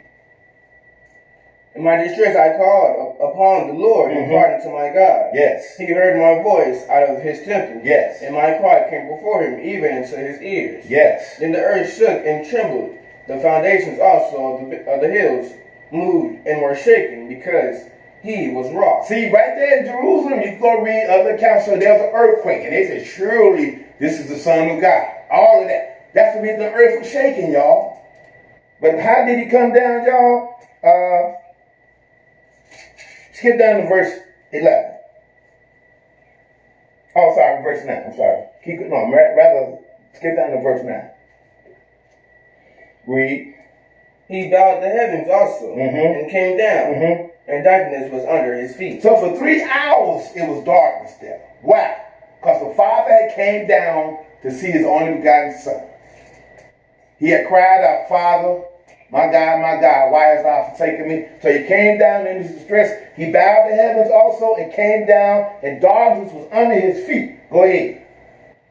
In my distress I called upon the Lord and cried unto my God. Yes. He heard my voice out of his temple. Yes. And my cry came before him, even into his ears. Yes. Then the earth shook and trembled. The foundations also of the hills moved and were shaken, because he was wroth. See, right there in Jerusalem, you can go read other accounts. So there was an earthquake, and they said, surely this is the Son of God. All of that. That's the reason the earth was shaking, y'all. But how did he come down, y'all? Skip down to verse 11. Oh, sorry, verse 9. I'm sorry. Rather skip down to verse 9. Read. He bowed the heavens also, and came down, and darkness was under his feet. So for 3 hours, it was darkness there. Why? Because the Father had came down to see his only begotten Son. He had cried out, Father, my God, why hast thou forsaken me? So he came down in his distress. He bowed the heavens also and came down, and darkness was under his feet. Go ahead.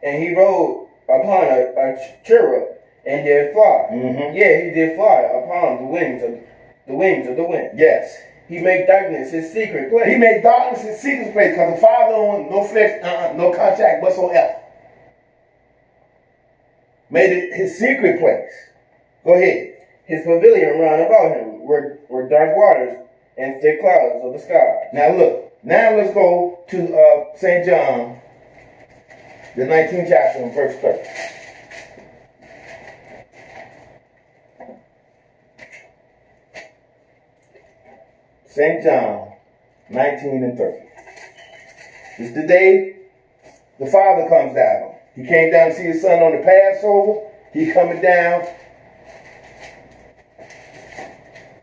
And he rode upon a cherub and did fly. Yeah, he did fly upon the wings of the wind. Yes. He made darkness his secret place. He made darkness his secret place because the Father don't want no flesh, no contact whatsoever. Made it his secret place. Go ahead. His pavilion round about him were dark waters and thick clouds of the sky. Now look. Now let's go to St. John, the 19th chapter and verse 30. St. John 19 and 30. It's the day the Father comes down. He came down to see his son on the Passover. He coming down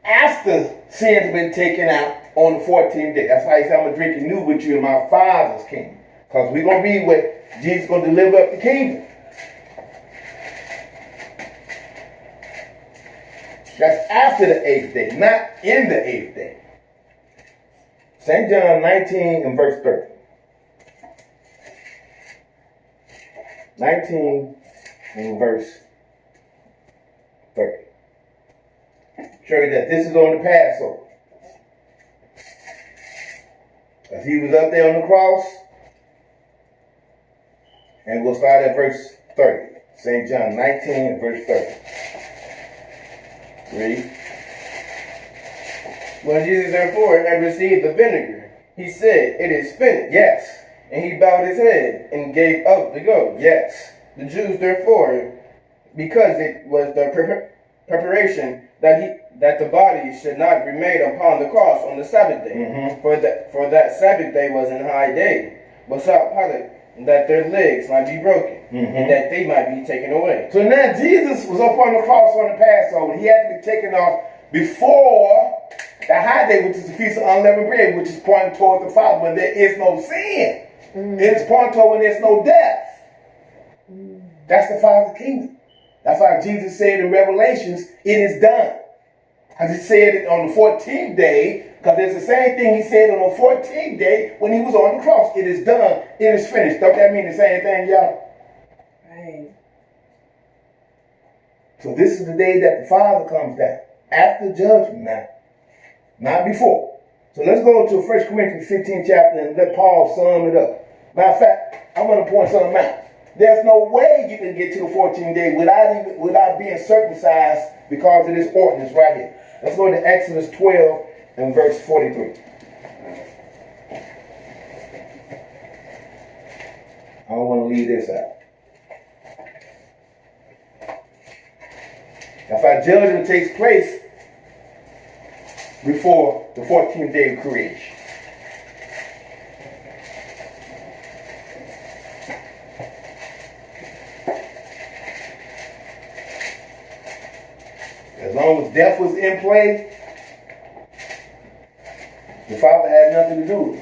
after sins have been taken out on the 14th day. That's why he said, I'm going to drink new with you in my Father's kingdom. Because we're going to be where Jesus going to deliver up the kingdom. That's after the 8th day, not in the 8th day. St. John 19 and verse 30. 19 and verse 30. Show you that this is on the Passover. As he was up there on the cross. And we'll start at verse 30. St. John 19 and verse 30. Read. When Jesus therefore had received the vinegar, he said, It is finished. Yes. And he bowed his head and gave up the ghost. Yes. The Jews therefore, because it was the preparation that the body should not remain upon the cross on the Sabbath day, for that Sabbath day was an high day, besought Pilate that their legs might be broken, and that they might be taken away. So now Jesus was up on the cross on the Passover. He had to be taken off before the high day, which is the Feast of Unleavened Bread, which is pointing toward the Father when there is no sin. It is pointing toward when there's no death. That's the Father's kingdom. That's why Jesus said in Revelations, it is done. As he said it on the 14th day, because it's the same thing he said on the 14th day when he was on the cross. It is done. It is finished. Don't that mean the same thing, y'all? Right. So this is the day that the Father comes down. After judgment now. Not before. So let's go to 1 Corinthians 15 chapter and let Paul sum it up. Matter of fact, I want to point something out. There's no way you can get to the 14th day without being circumcised because of this ordinance right here. Let's go to Exodus 12 and verse 43. I don't want to leave this out. If our judgment takes place before the 14th day of creation. As long as death was in play, the Father had nothing to do.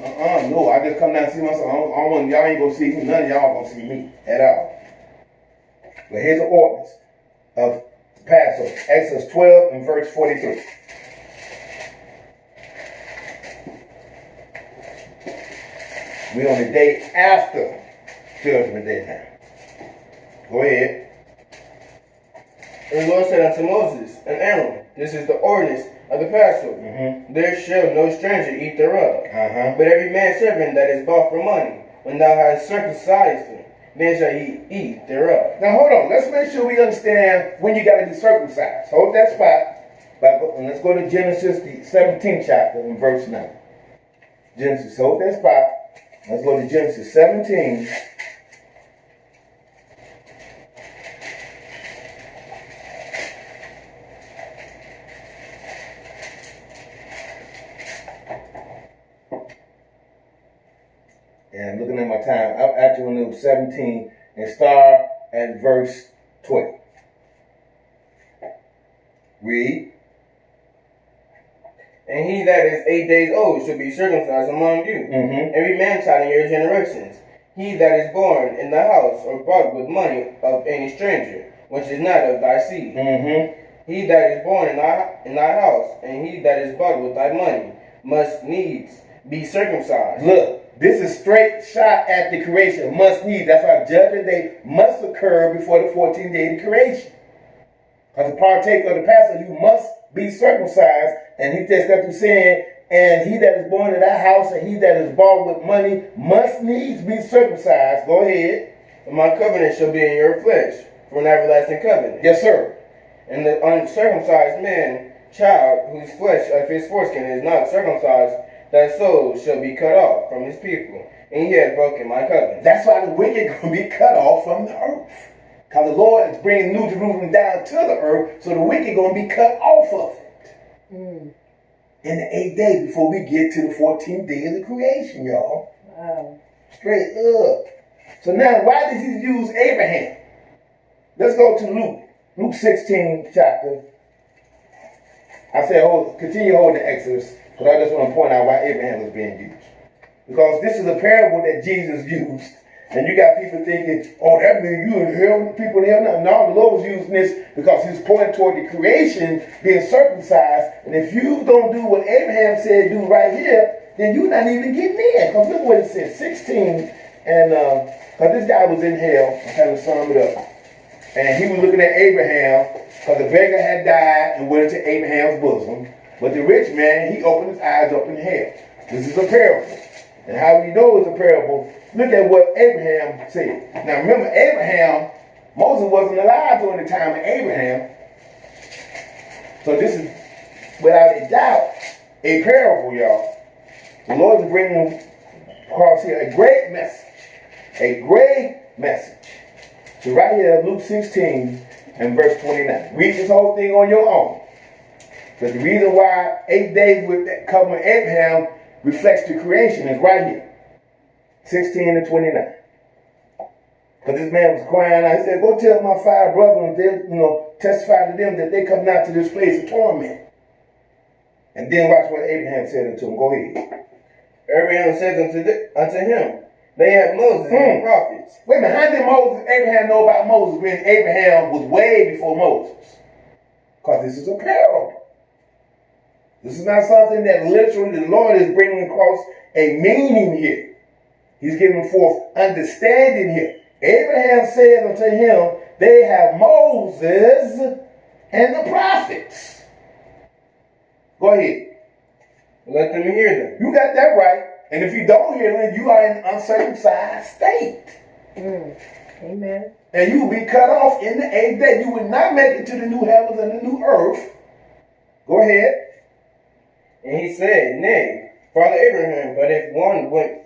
No, I just come down and see myself. Y'all ain't gonna see me. None of y'all gonna see me at all. But here's the ordinance of Passover. Exodus 12 and verse 43. We're on the day after Judgment Day now. Go ahead. And the Lord said unto Moses and Aaron, This is the ordinance of the Passover. There shall no stranger eat thereof. But every man servant that is bought for money, when thou hast circumcised him, then shall he eat thereof. Now hold on. Let's make sure we understand when you got to be circumcised. Hold that spot. And let's go to Genesis, the 17th chapter, and verse 9. Genesis, hold that spot. Let's go to Genesis 17. And looking at my time, I'm actually on 17 and start at verse 12. Read. And he that is 8 days old shall be circumcised among you, every man child in your generations. He that is born in the house or bought with money of any stranger, which is not of thy seed. He that is born in thy house, and he that is bought with thy money, must needs be circumcised. Look, this is straight shot at the creation. Must needs. That's why judgment day must occur before the 14th day of the creation. Because to partake of the Passover, you must be circumcised. And he just got through saying And he that is born in that house and he that is bought with money must needs be circumcised. Go ahead. And my covenant shall be in your flesh, for an everlasting covenant. Yes, sir. And the uncircumcised man, child, whose flesh of his foreskin is not circumcised, that soul shall be cut off from his people. And he has broken my covenant. That's why the wicked are going to be cut off from the earth. Because the Lord is bringing New Jerusalem down to the earth, so the wicked are going to be cut off of it. Mm. In the 8th day before we get to the 14th day of the creation, y'all. Wow. Straight up. So now, why did he use Abraham? Let's go to Luke. Luke 16 chapter. I said, continue holding Exodus, because I just want to point out why Abraham was being used. Because this is a parable that Jesus used. And you got people thinking, oh, that means you in hell, people in hell. No, the Lord was using this because he was pointing toward the creation being circumcised. And if you don't do what Abraham said do right here, then you're not even getting in. Because look what it says, 16. And because this guy was in hell, I'm trying to sum it up. And he was looking at Abraham because the beggar had died and went into Abraham's bosom. But the rich man, he opened his eyes up in hell. This is a parable. And how we know it's a parable, look at what Abraham said. Now remember, Abraham, Moses wasn't alive during the time of Abraham. So this is, without a doubt, a parable, y'all. The Lord is bringing across here a great message. A great message. So right here, Luke 16 and verse 29. Read this whole thing on your own. But the reason why 8 days with that covenant of Abraham reflects the creation is right here. 16 and 29. Because this man was crying out. He said, go tell my 5 brothers, they, testify to them that they come not to this place of torment. And then watch what Abraham said unto him. Go ahead. Abraham said unto him, they have Moses and the prophets. Wait a minute, how did Abraham know about Moses when Abraham was way before Moses? Because this is a parable. This is not something that literally the Lord is bringing across a meaning here. He's giving forth understanding here. Abraham said unto him, they have Moses and the prophets. Go ahead. Let them hear them. You got that right. And if you don't hear them, you are in an uncircumcised state. Amen. And you will be cut off in the 8th day. You will not make it to the new heavens and the new earth. Go ahead. And he said, nay, Father Abraham, but if one went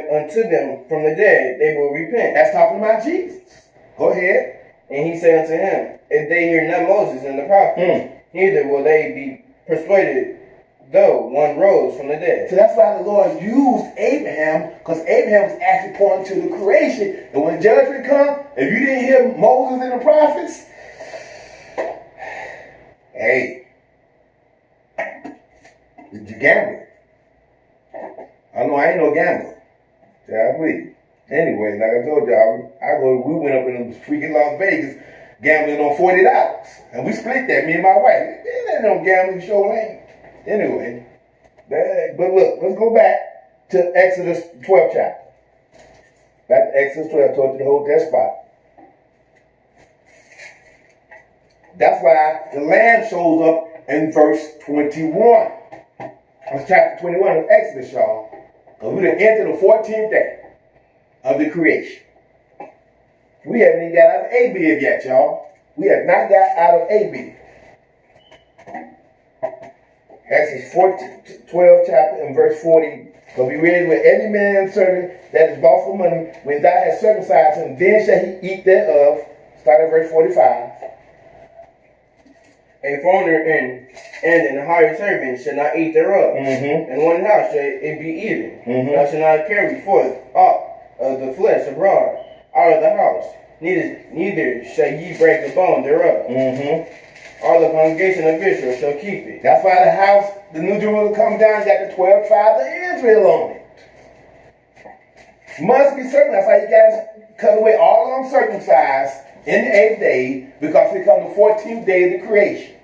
unto them from the dead, they will repent. That's talking about Jesus. Go ahead. And he said unto him, if they hear not Moses and the prophets, neither will they be persuaded, though one rose from the dead. So that's why the Lord used Abraham, because Abraham was actually pointing to the creation. And when judgment comes, if you didn't hear Moses and the prophets, hey, you gamble. I know I ain't no gambler. Yeah, please. Anyway, like I told y'all, we went up in freaking Las Vegas gambling on $40. And we split that, me and my wife. There ain't no gambling show lane. Anyway, but look, let's go back to Exodus 12 chapter. Back to Exodus 12, I told you to hold that spot. That's why the Lamb shows up in verse 21. That's chapter 21 of Exodus, y'all. Because we done entered the 14th day of the creation. We haven't even got out of Abib yet, y'all. We have not got out of Abib. Exodus 12 chapter and verse 40. Because we read, with every man servant that is bought for money, when thou hast circumcised him, then shall he eat thereof. Start at verse 45. A foreigner and an hired servant shall not eat thereof. In one house shall it be eaten. Thou shalt not carry forth aught of the flesh abroad out of the house, neither shall ye break the bone thereof. All the congregation of Israel shall keep it. That's why the house, the New Jerusalem comes down, got the 12 tribes of Israel on it. Must be certain. That's why you guys cut away all uncircumcised in the 8th day, because it comes the 14th day of the creation.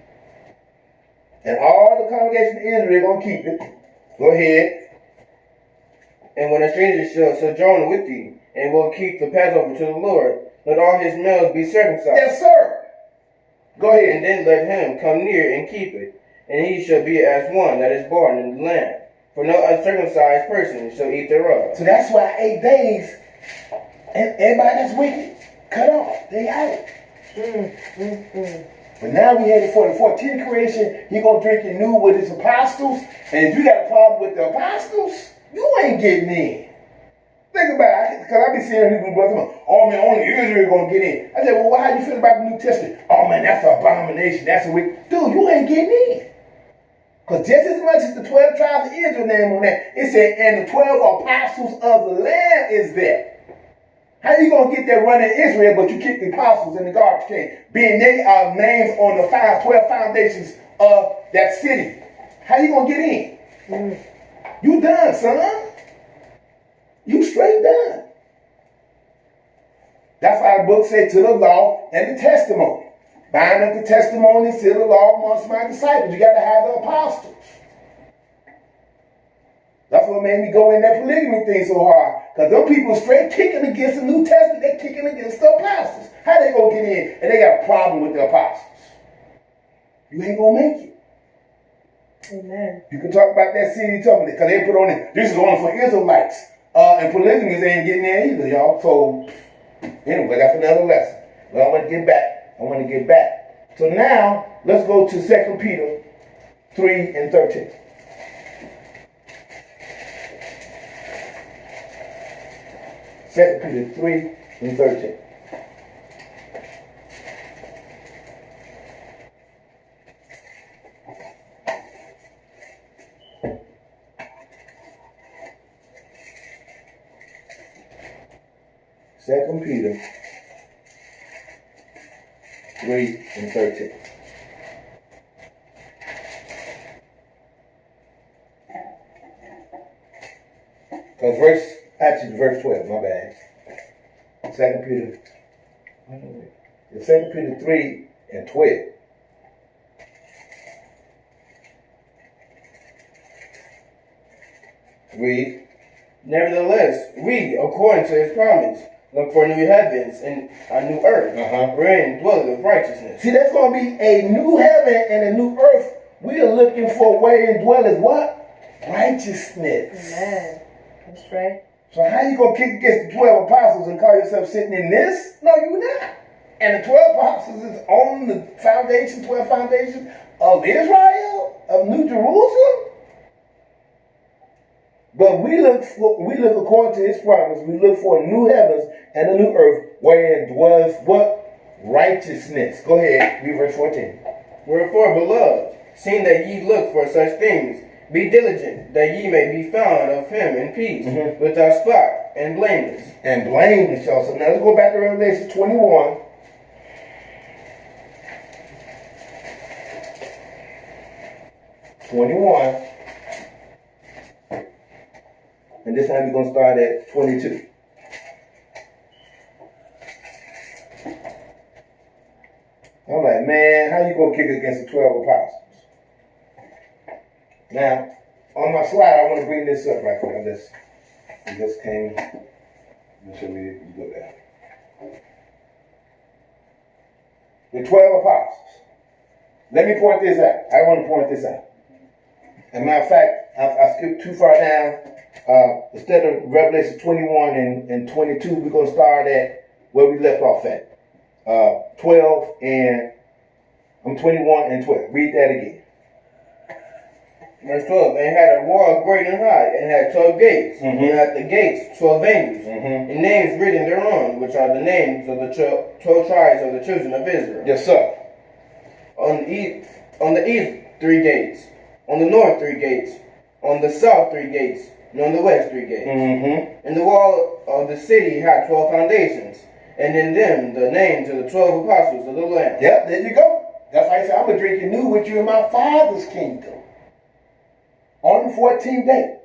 And all the congregation of Israel are going to keep it. Go ahead. And when a stranger shall sojourn with thee, and will keep the Passover to the Lord, let all his males be circumcised. Yes, sir. Go ahead. And then let him come near and keep it. and he shall be as one that is born in the land. For no uncircumcised person shall eat thereof. So that's why 8 days, and everybody that's wicked, cut off. They out. But now we headed for the 14th creation. He gonna drink it new with his apostles. And if you got a problem with the apostles, you ain't getting in. Think about it, because I be seeing people brothers, oh man, only Israel gonna get in. I said, well, how you feel about the New Testament? Oh man, that's an abomination. That's a wicked. Dude, you ain't getting in. Because just as much as the 12 tribes of Israel name on that, it said, and the 12 apostles of the Lamb is there. How you going to get that running Israel, but you kick the apostles in the garbage can, being they are names on the 12 foundations of that city? How you going to get in? You done, son. You straight done. That's why the book said to the law and the testimony. Bind up the testimony, seal the law amongst my disciples. You got to have the apostles. That's what made me go in that polygamy thing so hard. Because them people straight kicking against the New Testament. They kicking against the apostles. How they going to get in? And they got a problem with the apostles. You ain't going to make it. Amen. You can talk about that city company because they put on it. This is only for Israelites. And polygamists ain't getting there either, y'all. So, anyway, that's another lesson. But I want to get back. So now, let's go to 2 Peter 3 and 13. Peter 3 and 13. Second Peter 3 and 13. Because verse 12, my bad. 2 Peter 3 and 12. Read. Nevertheless, we, according to his promise, look for new heavens and a new earth, wherein dwelleth righteousness. See, there's going to be a new heaven and a new earth. We are looking for wherein dwelleth what? Righteousness. Amen. That's right. So how you going to kick against the 12 apostles and call yourself sitting in this? No, you're not. And the 12 apostles is on the 12 foundations of Israel, of New Jerusalem. But we look according to his promise. We look for a new heavens and a new earth wherein dwells what? Righteousness. Go ahead, read verse 14. Wherefore, beloved, seeing that ye look for such things, be diligent, that ye may be found of him in peace, without spot and blameless. And blameless, y'all. So now let's go back to Revelation 21. And this time we're going to start at 22. I'm like, man, how you going to kick against the 12 apostles? Now, on my slide, I want to bring this up right quick. It just came. Let me show you go there. The 12 apostles. Let me point this out. I want to point this out. As a matter of fact, I skipped too far down. Instead of Revelation 21 and 22, we're going to start at where we left off at. 21 and 12. Read that again. Verse 12, and had a wall great and high, and had 12 gates, and at the gates 12 angels, and names written thereon, which are the names of the 12 tribes of the children of Israel. Yes, sir. On the east 3 gates, on the north 3 gates, on the south 3 gates, and on the west 3 gates. And the wall of the city had 12 foundations, and in them the names of the 12 apostles of the Lamb. Yep, there you go. That's why I said, I'm going to drink new with you in my Father's kingdom. On the 14th day.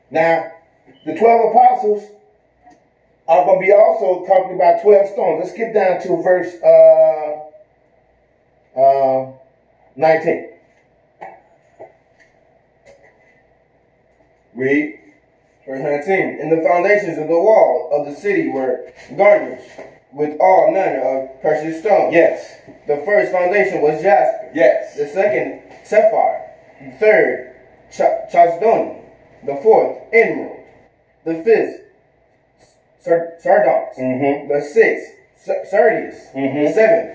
Now, the 12 apostles are going to be also accompanied by 12 stones. Let's skip down to verse 19. Read. Verse 19, and the foundations of the wall of the city were garnished with all manner of precious stones. Yes. The first foundation was jasper. Yes. The second, sapphire. The third, chalcedony. The fourth, emerald. The fifth, sardonyx. Mm-hmm. The sixth, sardius. Mhm. The seventh,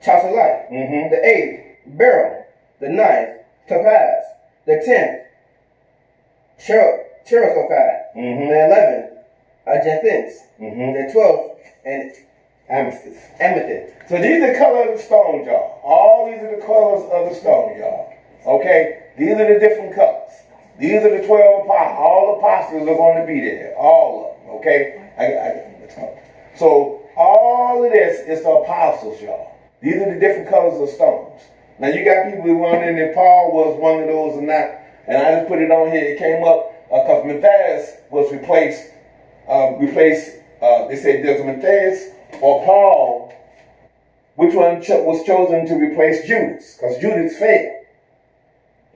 chalcedite. Mhm. The eighth, beryl. The ninth, topaz. The 10th, cherusophile. Mhm. The 11th, jacinth. Mhm. The 12th, and Amethyst. amethyst. So these are the colors of the stones, y'all. All these are the colors of the stone, y'all. Okay? These are the different colors. These are the 12 apostles. All the apostles are going to be there. All of them. Okay? So all of this is the apostles, y'all. These are the different colors of stones. Now you got people wondering if Paul was one of those or not. And I just put it on here. It came up because Matthias was replaced. They said there's Matthias or Paul. Which one was chosen to replace Judas? Because Judas failed.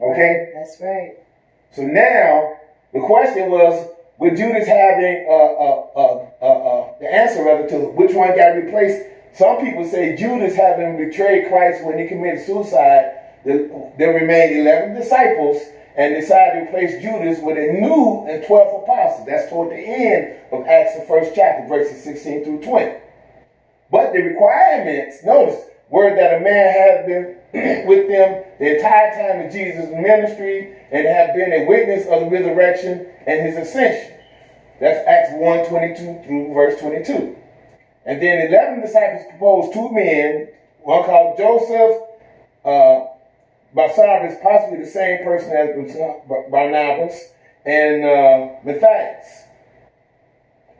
Okay? That's right. So now the question was, with Judas having the answer rather to which one got replaced? Some people say Judas, having betrayed Christ when he committed suicide, there remained 11 disciples and decided to replace Judas with a new and 12 apostles. That's toward the end of Acts, the first chapter, verses 16 through 20. But the requirements, notice, were that a man had been with them the entire time of Jesus' ministry and had been a witness of the resurrection and his ascension. That's Acts 1:22 through verse 22. And then 11 disciples proposed two men, one called Joseph, Barsabbas, possibly the same person as Barnabas, and Matthias.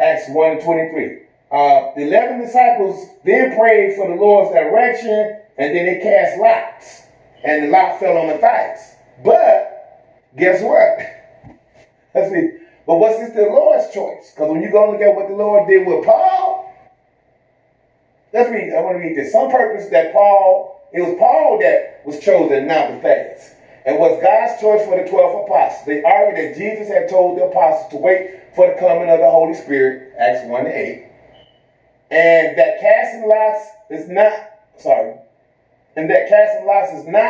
Acts 1:23. The 11 disciples then prayed for the Lord's direction, and then they cast lots, and the lot fell on Matthias. But guess what? Let's see. But what's this the Lord's choice? Because when you go look at what the Lord did with Paul, let's read. I want to read this. Some purpose that it was Paul that was chosen, not Matthias. And was God's choice for the 12 apostles. They argued that Jesus had told the apostles to wait for the coming of the Holy Spirit, Acts 1:8. And that casting lots is not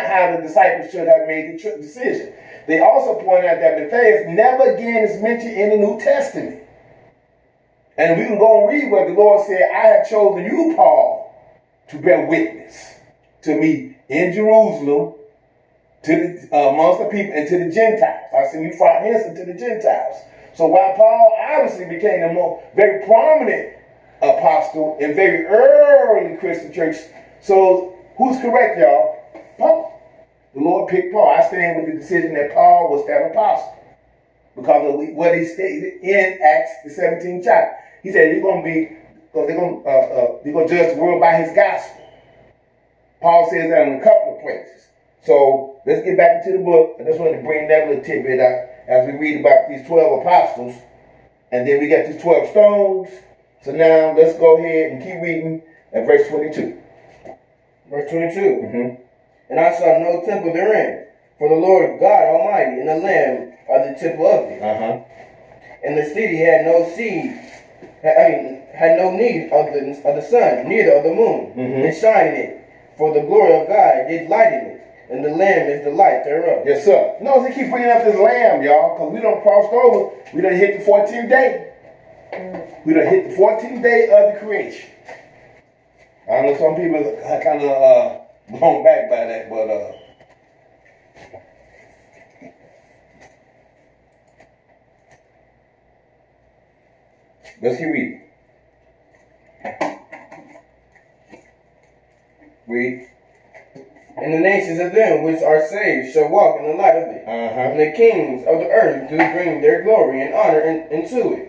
how the disciples should have made the decision. They also pointed out that Matthias never again is mentioned in the New Testament. And we can go and read what the Lord said, I have chosen you, Paul, to bear witness to me in Jerusalem, amongst the people, and to the Gentiles. I send you far hence to the Gentiles. So while Paul obviously became a very prominent apostle in very early Christian church. So who's correct, y'all? Paul. The Lord picked Paul. I stand with the decision that Paul was that apostle because of what he stated in Acts the 17th chapter. He said they're going to judge the world by his gospel. Paul says that in a couple of places. So let's get back into the book. I just wanted to bring that little tidbit out as we read about these 12 apostles, and then we got these 12 stones. So now let's go ahead and keep reading at verse 22. Verse 22. And I saw no temple therein, for the Lord God Almighty and the Lamb are the temple of it. And the city had no need of the sun, neither of the moon, to shine in it. For the glory of God did light in it, and the Lamb is the light thereof. Yes, sir. Notice they keep bringing up this Lamb, y'all, because we done crossed over. We done hit the 14th day. We done hit the 14th day of the creation. I know some people are kind of blown back by that, but let's keep reading. Read. And the nations of them which are saved shall walk in the light of it. And the kings of the earth do bring their glory and honor into it.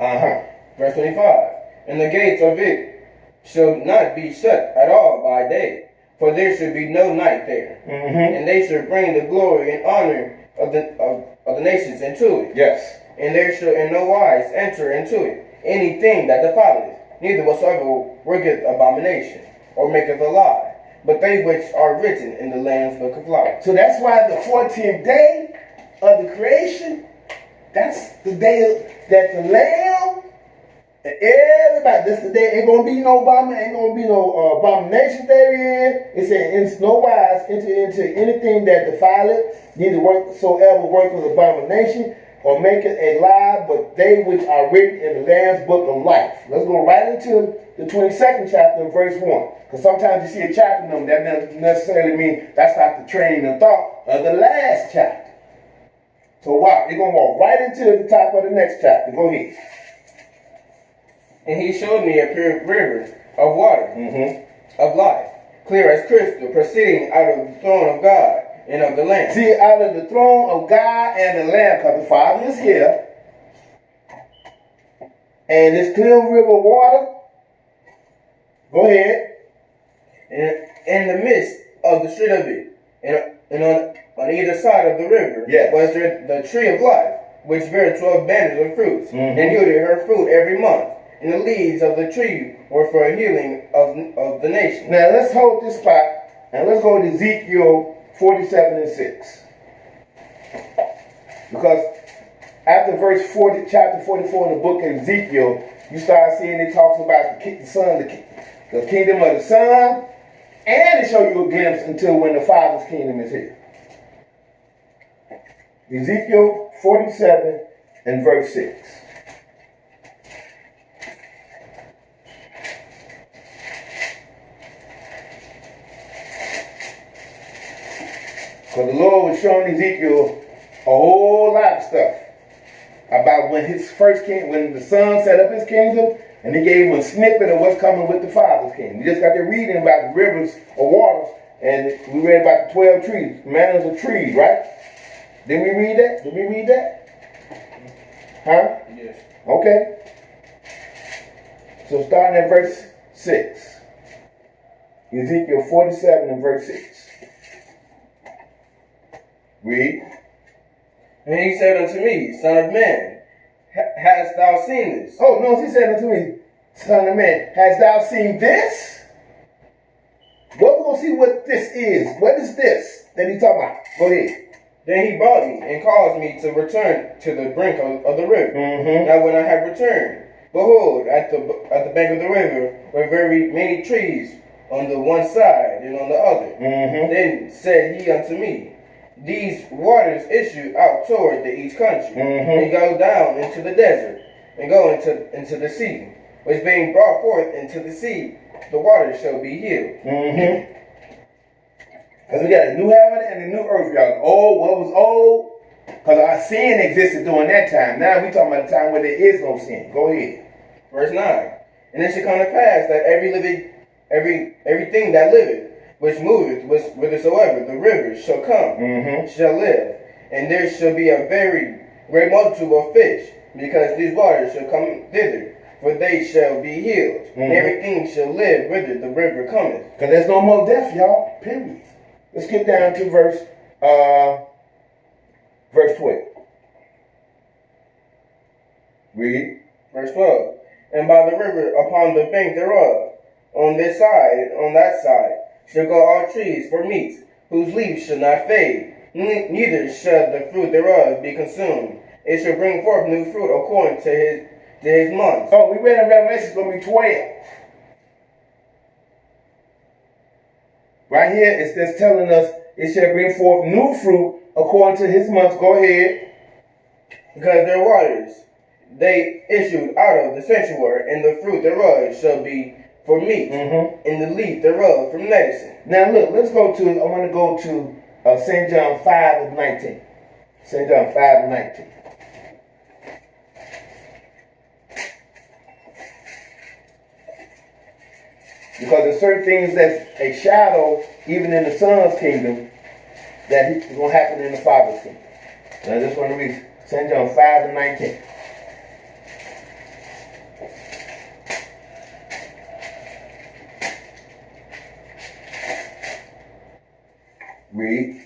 Verse 25. And the gates of it shall not be shut at all by day, for there should be no night there. And they shall bring the glory and honor of the nations into it. Yes. And there shall in no wise enter into it anything that defileth, neither whatsoever worketh abomination, or maketh a lie, but they which are written in the Lamb's book of life. So that's why the 14th day of the creation, that's the day that the Lamb And everybody, this today ain't gonna be no ain't gonna be no abomination therein. It said, "In no wise enter into anything that defileth, neither whatsoever worketh abomination, or maketh a lie, but they which are written in the Lamb's book of life." Let's go right into the 22nd chapter and verse 1. Because sometimes you see a chapter number, that doesn't necessarily mean that's not the train of thought of the last chapter. So wow, you're gonna walk right into the top of the next chapter. Go ahead. And he showed me a pure river of water, of life, clear as crystal, proceeding out of the throne of God and of the Lamb. See, out of the throne of God and the Lamb, because the Father is here. And this clear river of water, go ahead. And in the midst of the street of it, and on either side of the river, was the tree of life, which bare 12 banners of fruits, and yielded her fruit every month. And the leaves of the tree were for a healing of the nation. Now let's hold this spot and let's go to Ezekiel 47 and 6. Because after verse 40, chapter 44 in the book of Ezekiel, you start seeing it talks about the son, the kingdom of the Son, and it show you a glimpse until when the Father's kingdom is here. Ezekiel 47 and verse 6. Because the Lord was showing Ezekiel a whole lot of stuff about when his first king, when the Son set up his kingdom, and he gave him a snippet of what's coming with the Father's kingdom. We just got to reading about the rivers of waters, and we read about the 12 trees, manners of trees, right? Did we read that? Did we read that? Huh? Yes. Okay. So starting at verse 6. Ezekiel 47 and verse 6. Read. And he said unto me, Son of man, hast thou seen this? Oh, no, he said unto me, Son of man, hast thou seen this? Well, we're going to see what this is. What is this that he's talking about? Go ahead. Then he brought me and caused me to return to the brink of the river. Now when I had returned, behold, at the bank of the river were very many trees on the one side and on the other. Then said he unto me, these waters issue out toward the east country, and go down into the desert, and go into the sea, which being brought forth into the sea, the waters shall be healed. Because we got a new heaven and a new earth, y'all. Old, what was old? Because our sin existed during that time. Now we talking about the time where there is no sin. Go ahead. Verse 9. And it shall come to pass that everything that liveth, which moveth whithersoever the rivers shall come, shall live. And there shall be a very great multitude of fish, because these waters shall come thither, for they shall be healed. And everything shall live whither the river cometh. Because there's no more death, y'all. Period. Let's get down to verse 12. Read. Verse 12. And by the river upon the bank thereof, on this side, on that side, shall go all trees for meat, whose leaves shall not fade, neither shall the fruit thereof be consumed. It shall bring forth new fruit according to his months. Oh, we read in Revelation it's going to be 12. Right here, it's just telling us it shall bring forth new fruit according to his months. Go ahead. Because their waters, they issued out of the sanctuary, and the fruit thereof shall be for meat, and the leaf thereof for medicine. Now look, let's go to, I want to go to St. John 5 and 19. St. John 5 and 19. Because there's certain things that's a shadow, even in the Son's kingdom, that is going to happen in the Father's kingdom. And I just want to read St. John 5 and 19. Read.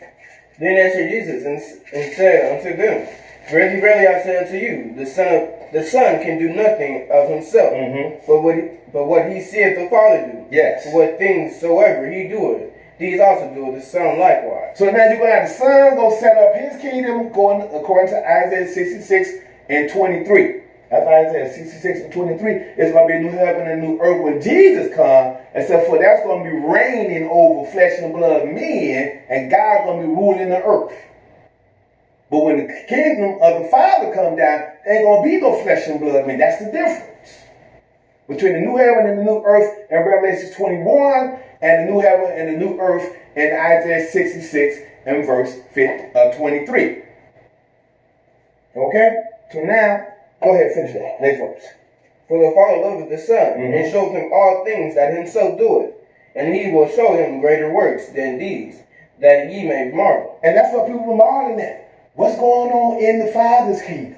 Then answered Jesus and said unto them, Verily, verily, I say unto you, the Son can do nothing of himself, but what he seeth the Father do. Yes. For what things soever he doeth, these also doeth the Son likewise. So now you're going to have the Son go set up his kingdom according to Isaiah 66 and 23. That's Isaiah 66 and 23. It's going to be a new heaven and a new earth when Jesus comes. Except for that's going to be reigning over flesh and blood men, and God's going to be ruling the earth. But when the kingdom of the Father comes down, there ain't going to be no flesh and blood men. That's the difference between the new heaven and the new earth in Revelation 21 and the new heaven and the new earth in Isaiah 66 and verse 23. Okay? So now, go ahead, finish that. Next verse. For the Father loveth the Son, and showeth him all things that himself doeth, and he will show him greater works than these, that ye may marvel. And that's what people are marveling at. What's going on in the Father's kingdom?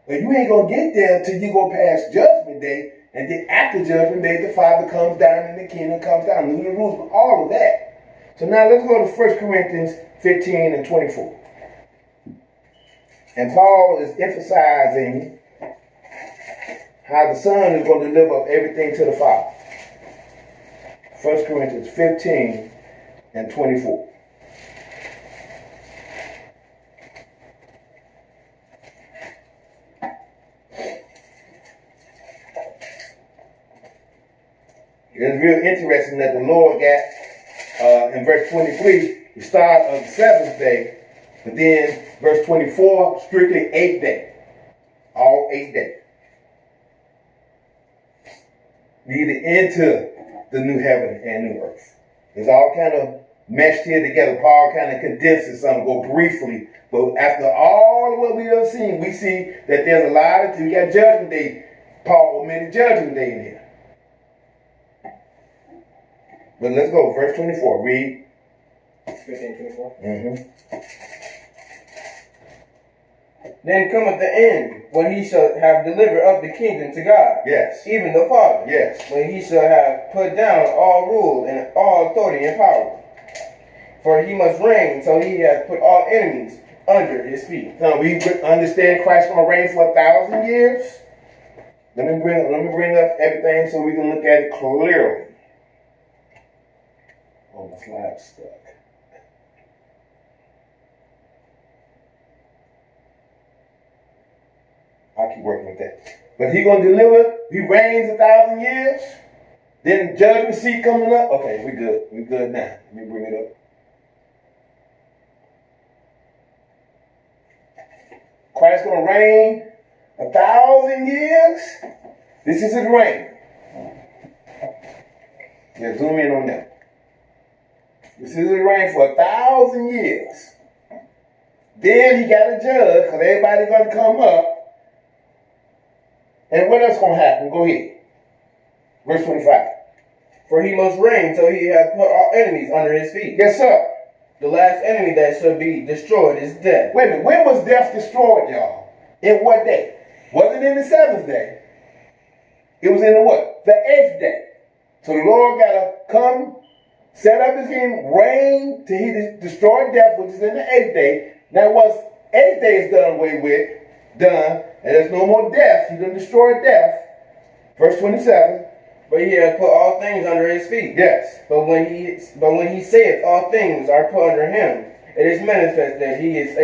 But you ain't going to get there until you go past Judgment Day, and then after Judgment Day, the Father comes down and the kingdom comes down, New Jerusalem, all of that. So now let's go to 1 Corinthians 15 and 24. And Paul is emphasizing how the Son is going to deliver up everything to the Father. 1 Corinthians 15 and 24. It's real interesting that the Lord got, in verse 23, the start of the seventh day, but then verse 24, strictly 8th day. All 8 days. Leading into the new heaven and new earth. It's all kind of meshed here together. Paul kind of condenses some, go briefly. But after all of what we have seen, we see that there's a lot of, we got Judgment Day. Paul omitted Judgment Day in here. But let's go, verse 24, read. 15:24. Then cometh the end, when he shall have delivered up the kingdom to God. Yes. Even the Father. Yes. When he shall have put down all rule and all authority and power. For he must reign till he hath put all enemies under his feet. Now we understand Christ gonna reign for 1,000 years. Let me bring up everything so we can look at it clearly. Oh, my slide's stuck. I'll keep working with that. But he gonna deliver, he reigns 1,000 years. Then judgment seat coming up. Okay, we good. We good now. Let me bring it up. Christ gonna reign 1,000 years. This is his reign. Yeah, zoom in on that. This is his reign for 1,000 years. Then he got to judge, because everybody's gonna come up. And what else gonna happen? Go ahead. Verse 25. For he must reign till he hath put all enemies under his feet. Yes, sir. The last enemy that shall be destroyed is death. Wait a minute. When was death destroyed, y'all? In what day? Wasn't in the seventh day. It was in the what? The 8th day. So the Lord got to come, set up his kingdom, reign till he destroyed death, which is in the 8th day. Now once 8th day is done away with, done, and there's no more death, he done destroyed death. Verse 27. But he hath put all things under his feet. Yes. But when he saith all things are put under him, it is manifest that he is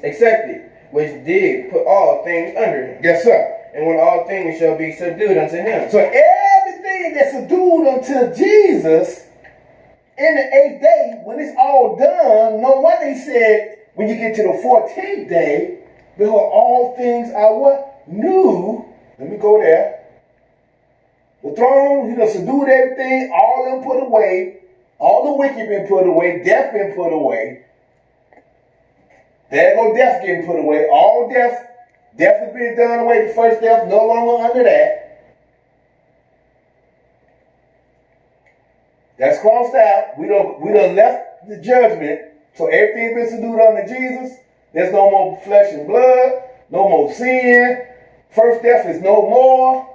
accepted, which did put all things under him. Yes, sir. And when all things shall be subdued unto him. So everything that's subdued unto Jesus in the 8th day, when it's all done, no wonder he said, when you get to the 14th day, behold, all things are what? New. Let me go there. The throne, he done subdued everything, all of them put away, all the wicked been put away, death been put away. There go death getting put away. All death has been done away. The first death no longer under that. That's crossed out. We done left the judgment. So everything's been subdued under Jesus. There's no more flesh and blood, no more sin. First death is no more.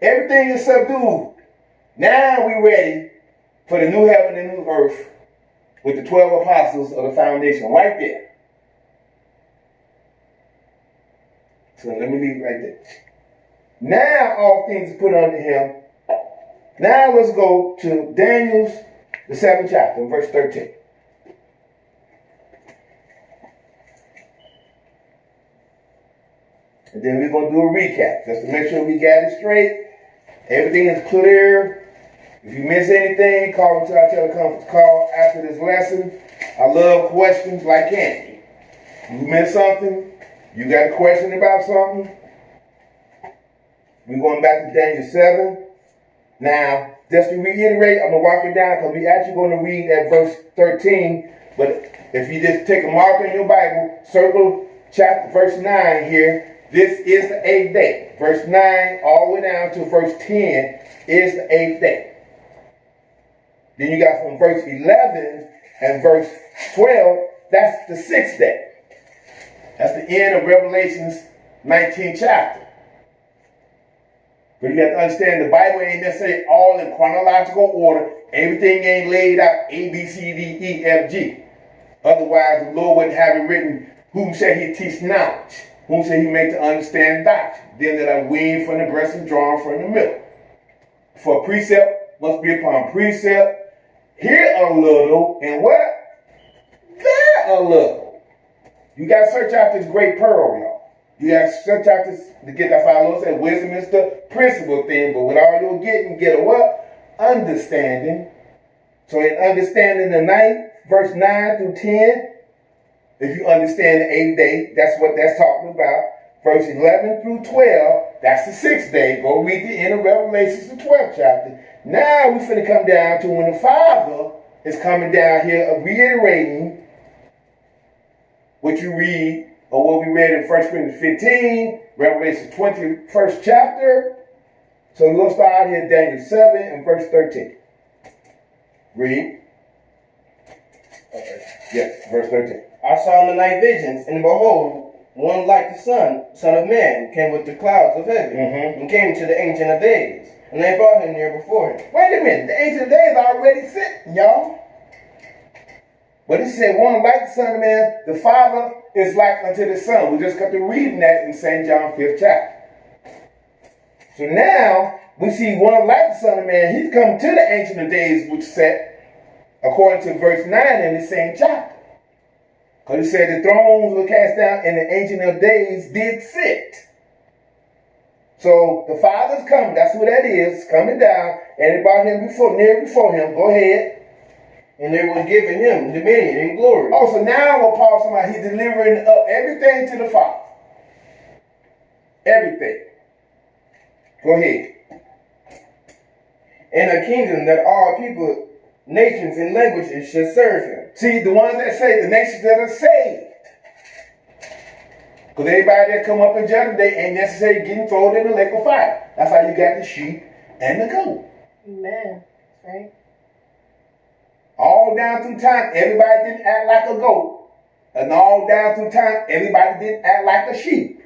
Everything is subdued. Now we're ready for the new heaven and new earth with the 12 apostles of the foundation right there. So let me leave it right there. Now all things are put under him. Now let's go to Daniel's, the 7th chapter, verse 13. And then we're going to do a recap just to make sure we got it straight. Everything is clear. If you miss anything, call into our teleconference call after this lesson. I love questions like candy. You miss something, you got a question about something, we're going back to Daniel 7. Now, just to reiterate, I'm going to walk it down because we're actually going to read at verse 13. But if you just take a marker in your Bible, circle verse 9 here. This is the 8th day. Verse 9 all the way down to verse 10 is the 8th day. Then you got from verse 11 and verse 12, that's the 6th day. That's the end of Revelation's 19th chapter. But you have to understand the Bible ain't necessarily all in chronological order. Everything ain't laid out A, B, C, D, E, F, G. Otherwise, the Lord wouldn't have it written, whom shall he teach knowledge? Whom shall he make to understand doctrine? Them that are weaned from the breast and drawn from the milk. For precept must be upon precept. Here a little, and what? There a little. You got to search out this great pearl, y'all. You got to search out this to get that. Our Lord said wisdom is the principal thing, but with all you're getting, get a what? Understanding. So in understanding the 9th, verse 9 through 10, if you understand the 8th day, that's what that's talking about. Verse 11 through 12, that's the 6th day. Go read the end of Revelations, the 12th chapter. Now we're finna come down to when the Father is coming down here, reiterating what you read, or what we read in 1 Corinthians 15, Revelation 21st chapter. So we're going to start here, Daniel 7 and verse 13. Read. Okay. Yes, verse 13. I saw in the night visions, and behold, one like the Son of Man, came with the clouds of heaven, and came to the Ancient of Days. And they brought him near before him. Wait a minute, the Ancient of Days already sitting, y'all. But it said one like the Son of Man, the Father is like unto the Son. We just got to reading that in St. John 5th chapter. So now we see one like the Son of Man. He's come to the Ancient of Days, which said, according to verse 9 in the same chapter. Because he said the thrones were cast down and the Ancient of Days did sit. So the Father's coming. That's who that is, coming down. And they brought him near before him. Go ahead. And they were giving him dominion and glory. Oh, so now what Paul's talking about, he's delivering up everything to the Father. Everything. Go ahead. And a kingdom that all people, nations, and languages should serve him. See, the ones that say, the nations that are saved. Because everybody that come up in judgment day ain't necessarily getting thrown in the lake of fire. That's how you got the sheep and the goat. Amen. Right? All down through time, everybody didn't act like a goat. And all down through time, everybody didn't act like a sheep.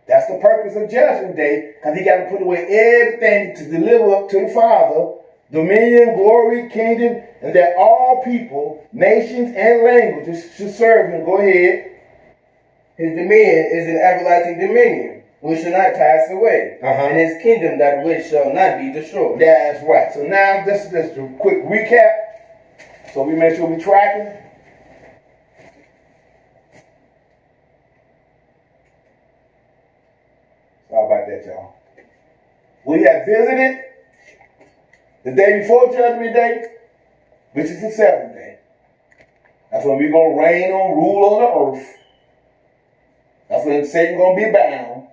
That's the purpose of Judgment Day, because he got to put away everything to deliver up to the Father, dominion, glory, kingdom, and that all people, nations, and languages should serve him. Go ahead. His dominion is an everlasting dominion, which shall not pass away, and his kingdom that which shall not be destroyed. That's right. So now, this is just a quick recap, so we make sure we're tracking. Sorry about that, y'all. We have visited the day before Judgment Day, which is the 7th day. That's when we're going to reign on, rule on the earth. That's when Satan's going to be bound.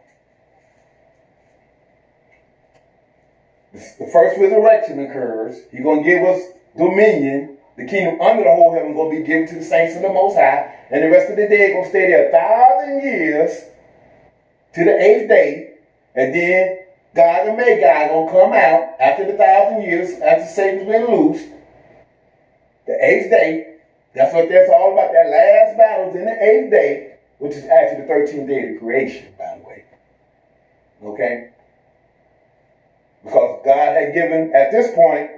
The first resurrection occurs. He's going to give us dominion. The kingdom under the whole heaven is going to be given to the saints of the Most High. And the rest of the day going to stay there 1,000 years to the 8th day. And then God and Magog going to come out after the 1,000 years, after Satan's been loosed. The 8th day. That's what that's all about. That last battle is in the 8th day, which is actually the 13th day of creation, by the way. Okay? Because God had given, at this point,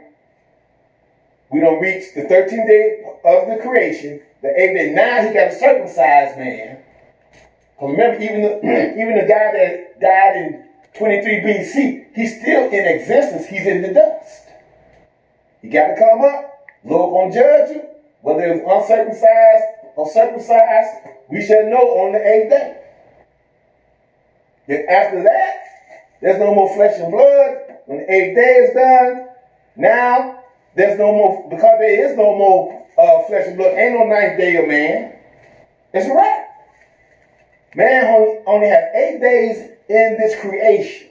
we don't reach the 13th day of the creation, the 8th day. Now he got a circumcised man. Because remember, even the guy that died in 23 BC, he's still in existence. He's in the dust. He got to come up. Lord gonna judge you. Whether it's uncircumcised or circumcised, we shall know on the 8th day. Then after that, there's no more flesh and blood. When the 8th day is done, now there's no more, because there is no more flesh and blood. Ain't no 9th day of man. It's a wrap. Man only has 8 days in this creation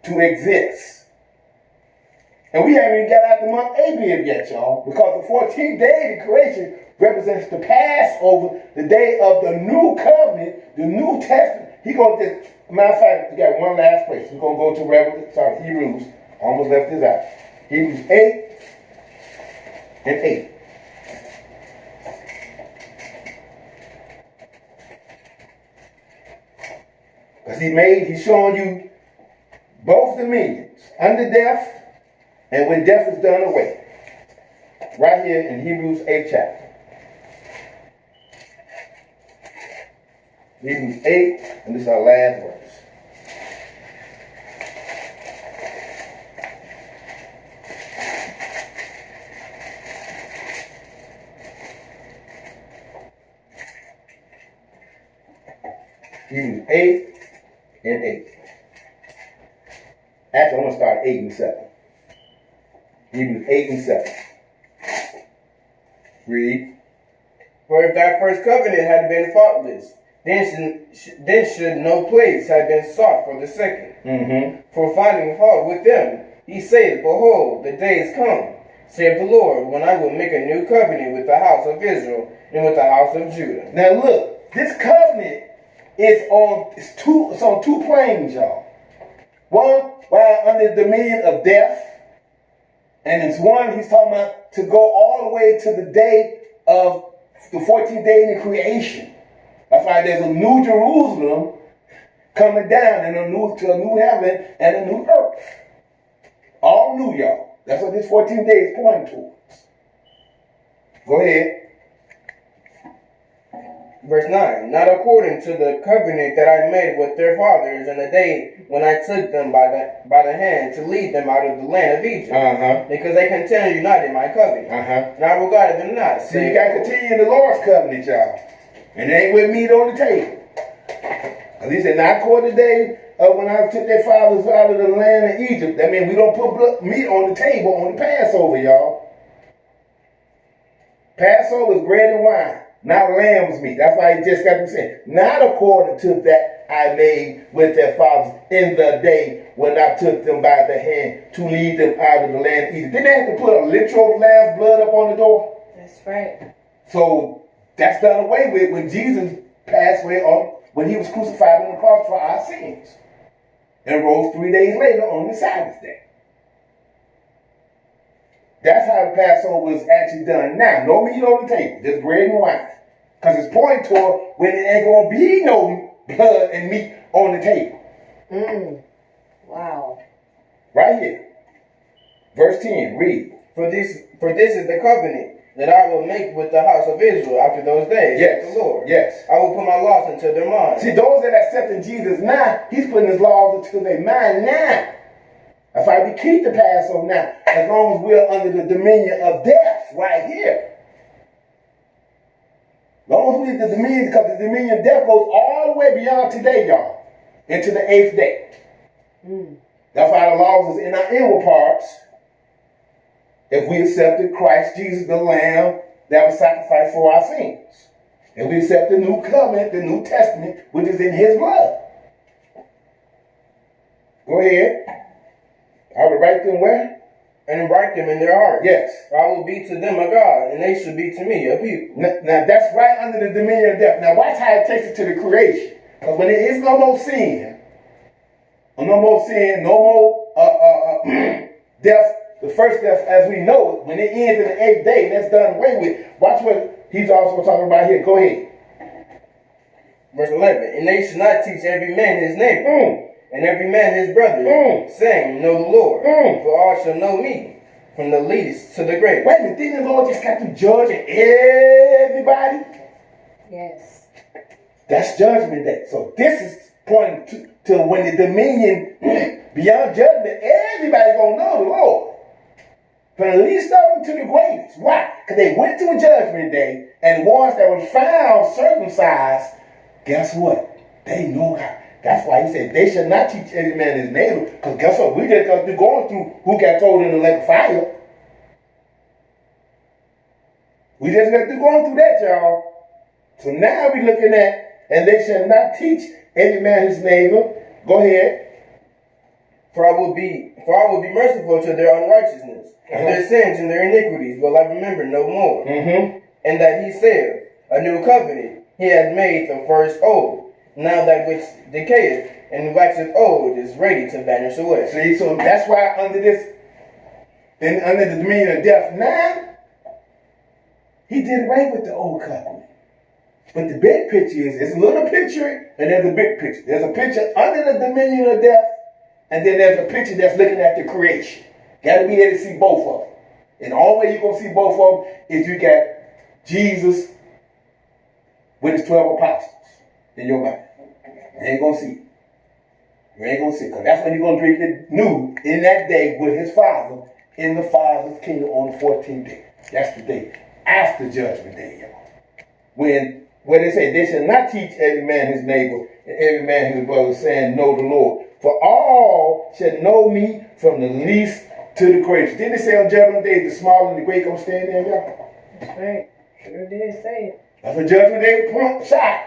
to exist. And we haven't even got out the month Abib yet, y'all, because the 14th day of the creation represents the Passover, the day of the new covenant, the New Testament. He going to, matter of fact, we got one last place. We're going to go to Hebrews. Almost left this out. Hebrews 8 and 8. Because he's showing you both dominions, under death and when death is done away. Right here in Hebrews 8 chapter. Hebrews 8, and this is our last verse. Hebrews 8 and 8. Actually, I'm going to start 8 and 7. Hebrews 8 and 7. Read. For if that first covenant had been faultless, then should no place have been sought for the second. For finding fault with them, he saith, Behold, the days come, saith the Lord, when I will make a new covenant with the house of Israel and with the house of Judah. Now look, this covenant is on two planes, y'all. One, while under the dominion of death, and it's one he's talking about to go all the way to the day of the 14th day in the creation. That's why there's a new Jerusalem coming down and a new heaven and a new earth. All new, y'all. That's what this 14th day is pointing towards. Go ahead. Verse 9, not according to the covenant that I made with their fathers in the day when I took them by the hand to lead them out of the land of Egypt, because they continued not in my covenant. And I regarded them not. So you got to continue in the Lord's covenant, y'all. And it ain't with meat on the table. Because he said, not according to the day when I took their fathers out of the land of Egypt. That means we don't put meat on the table on the Passover, y'all. Passover is bread and wine, not lamb's meat. That's why he just got to say, not according to that I made with their fathers in the day when I took them by the hand to lead them out of the land of Egypt. Didn't they have to put a literal lamb's blood up on the door? That's right. So that's done away with when Jesus passed away when he was crucified on the cross for our sins and rose 3 days later on the Sabbath day. That's how the Passover is actually done now. No meat on the table, just bread and wine. Because it's pointing toward when there ain't going to be no blood and meat on the table. Wow. Right here. Verse 10, read. For this is the covenant that I will make with the house of Israel after those days, saith the Lord. Yes. I will put my laws into their minds. See, those that accept in Jesus now, he's putting his laws into their mind now. That's why we keep the Passover now, as long as we're under the dominion of death right here. As long as we're the dominion, because the dominion of death goes all the way beyond today, y'all, into the 8th day. That's why the laws is in our inward parts. If we accepted Christ Jesus, the Lamb that was sacrificed for our sins. And we accept the new covenant, the New Testament, which is in his blood. Go ahead. I will write them where? And write them in their hearts. Yes. I will be to them a God, and they should be to me a people. Now that's right under the dominion of death. Now watch how it takes it to the creation. Because when there is no more sin, no more death, the first death as we know it, when it ends in the 8th day, and that's done away with. Watch what he's also talking about here. Go ahead. Verse 11, and they should not teach every man his neighbor, and every man his brother, saying, Know the Lord, for all shall know me, from the least to the greatest. Wait a minute, didn't the Lord just got to judging everybody? Yes. That's judgment day. So this is pointing to when the dominion beyond judgment, everybody's going to know the Lord. From the least of them to the greatest. Why? Because they went to a judgment day, and the ones that were found circumcised, guess what? They know God. That's why he said they should not teach every man his neighbor. Because guess what? We just got to going through who got thrown in the lake of fire. We just got to going through that, y'all. So now we're looking at, and they shall not teach every man his neighbor. Go ahead. For I will be merciful to their unrighteousness, and their sins and their iniquities will I remember no more. And that he said, a new covenant he hath made the first old. Now that which decayeth and waxeth old is ready to vanish away. See, so that's why under the dominion of death now, he did away with the old covenant. But the big picture is, it's a little picture and there's a big picture. There's a picture under the dominion of death, and then there's a picture that's looking at the creation. Got to be able to see both of them. And the only way you're going to see both of them is you got Jesus with his 12 apostles in your mind. You ain't going to see it. You ain't going to see it. Because that's when you're going to drink it new in that day with his Father in the Father's kingdom on the 14th day. That's the day after Judgment Day, y'all. When they say they shall not teach every man his neighbor and every man his brother, saying, know the Lord. For all shall know me from the least to the greatest. Didn't it say on Judgment Day, the small and the great gonna stand there, y'all? That's right. Sure did say it. That's a Judgment Day point shot.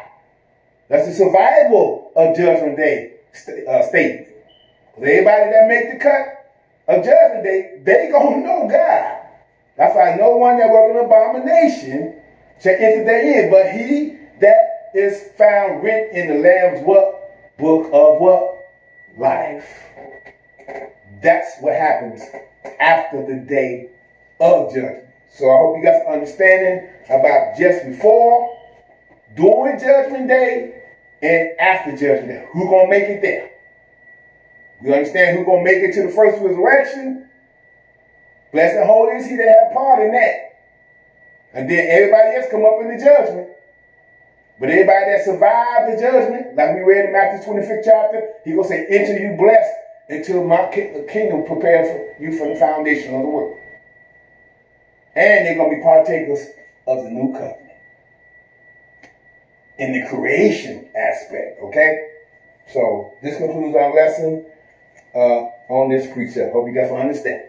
That's the survival of Judgment Day statement. Because everybody that make the cut of Judgment Day, they gonna know God. That's why no one that work an abomination shall enter therein, but he that is found written in the Lamb's what? Book of what? Life. That's what happens after the day of judgment. So I hope you got some understanding about just before, during Judgment Day, and after Judgment Day. Who's going to make it there? You understand who's going to make it to the first resurrection? Blessed and holy is he that have part in that. And then everybody else come up in the judgment. But everybody that survived the judgment, like we read in Matthew 25th chapter, he going to say, enter you blessed until my kingdom prepared for you from the foundation of the world. And they're going to be partakers of the new covenant. In the creation aspect, okay? So this concludes our lesson on this precept. Hope you guys will understand.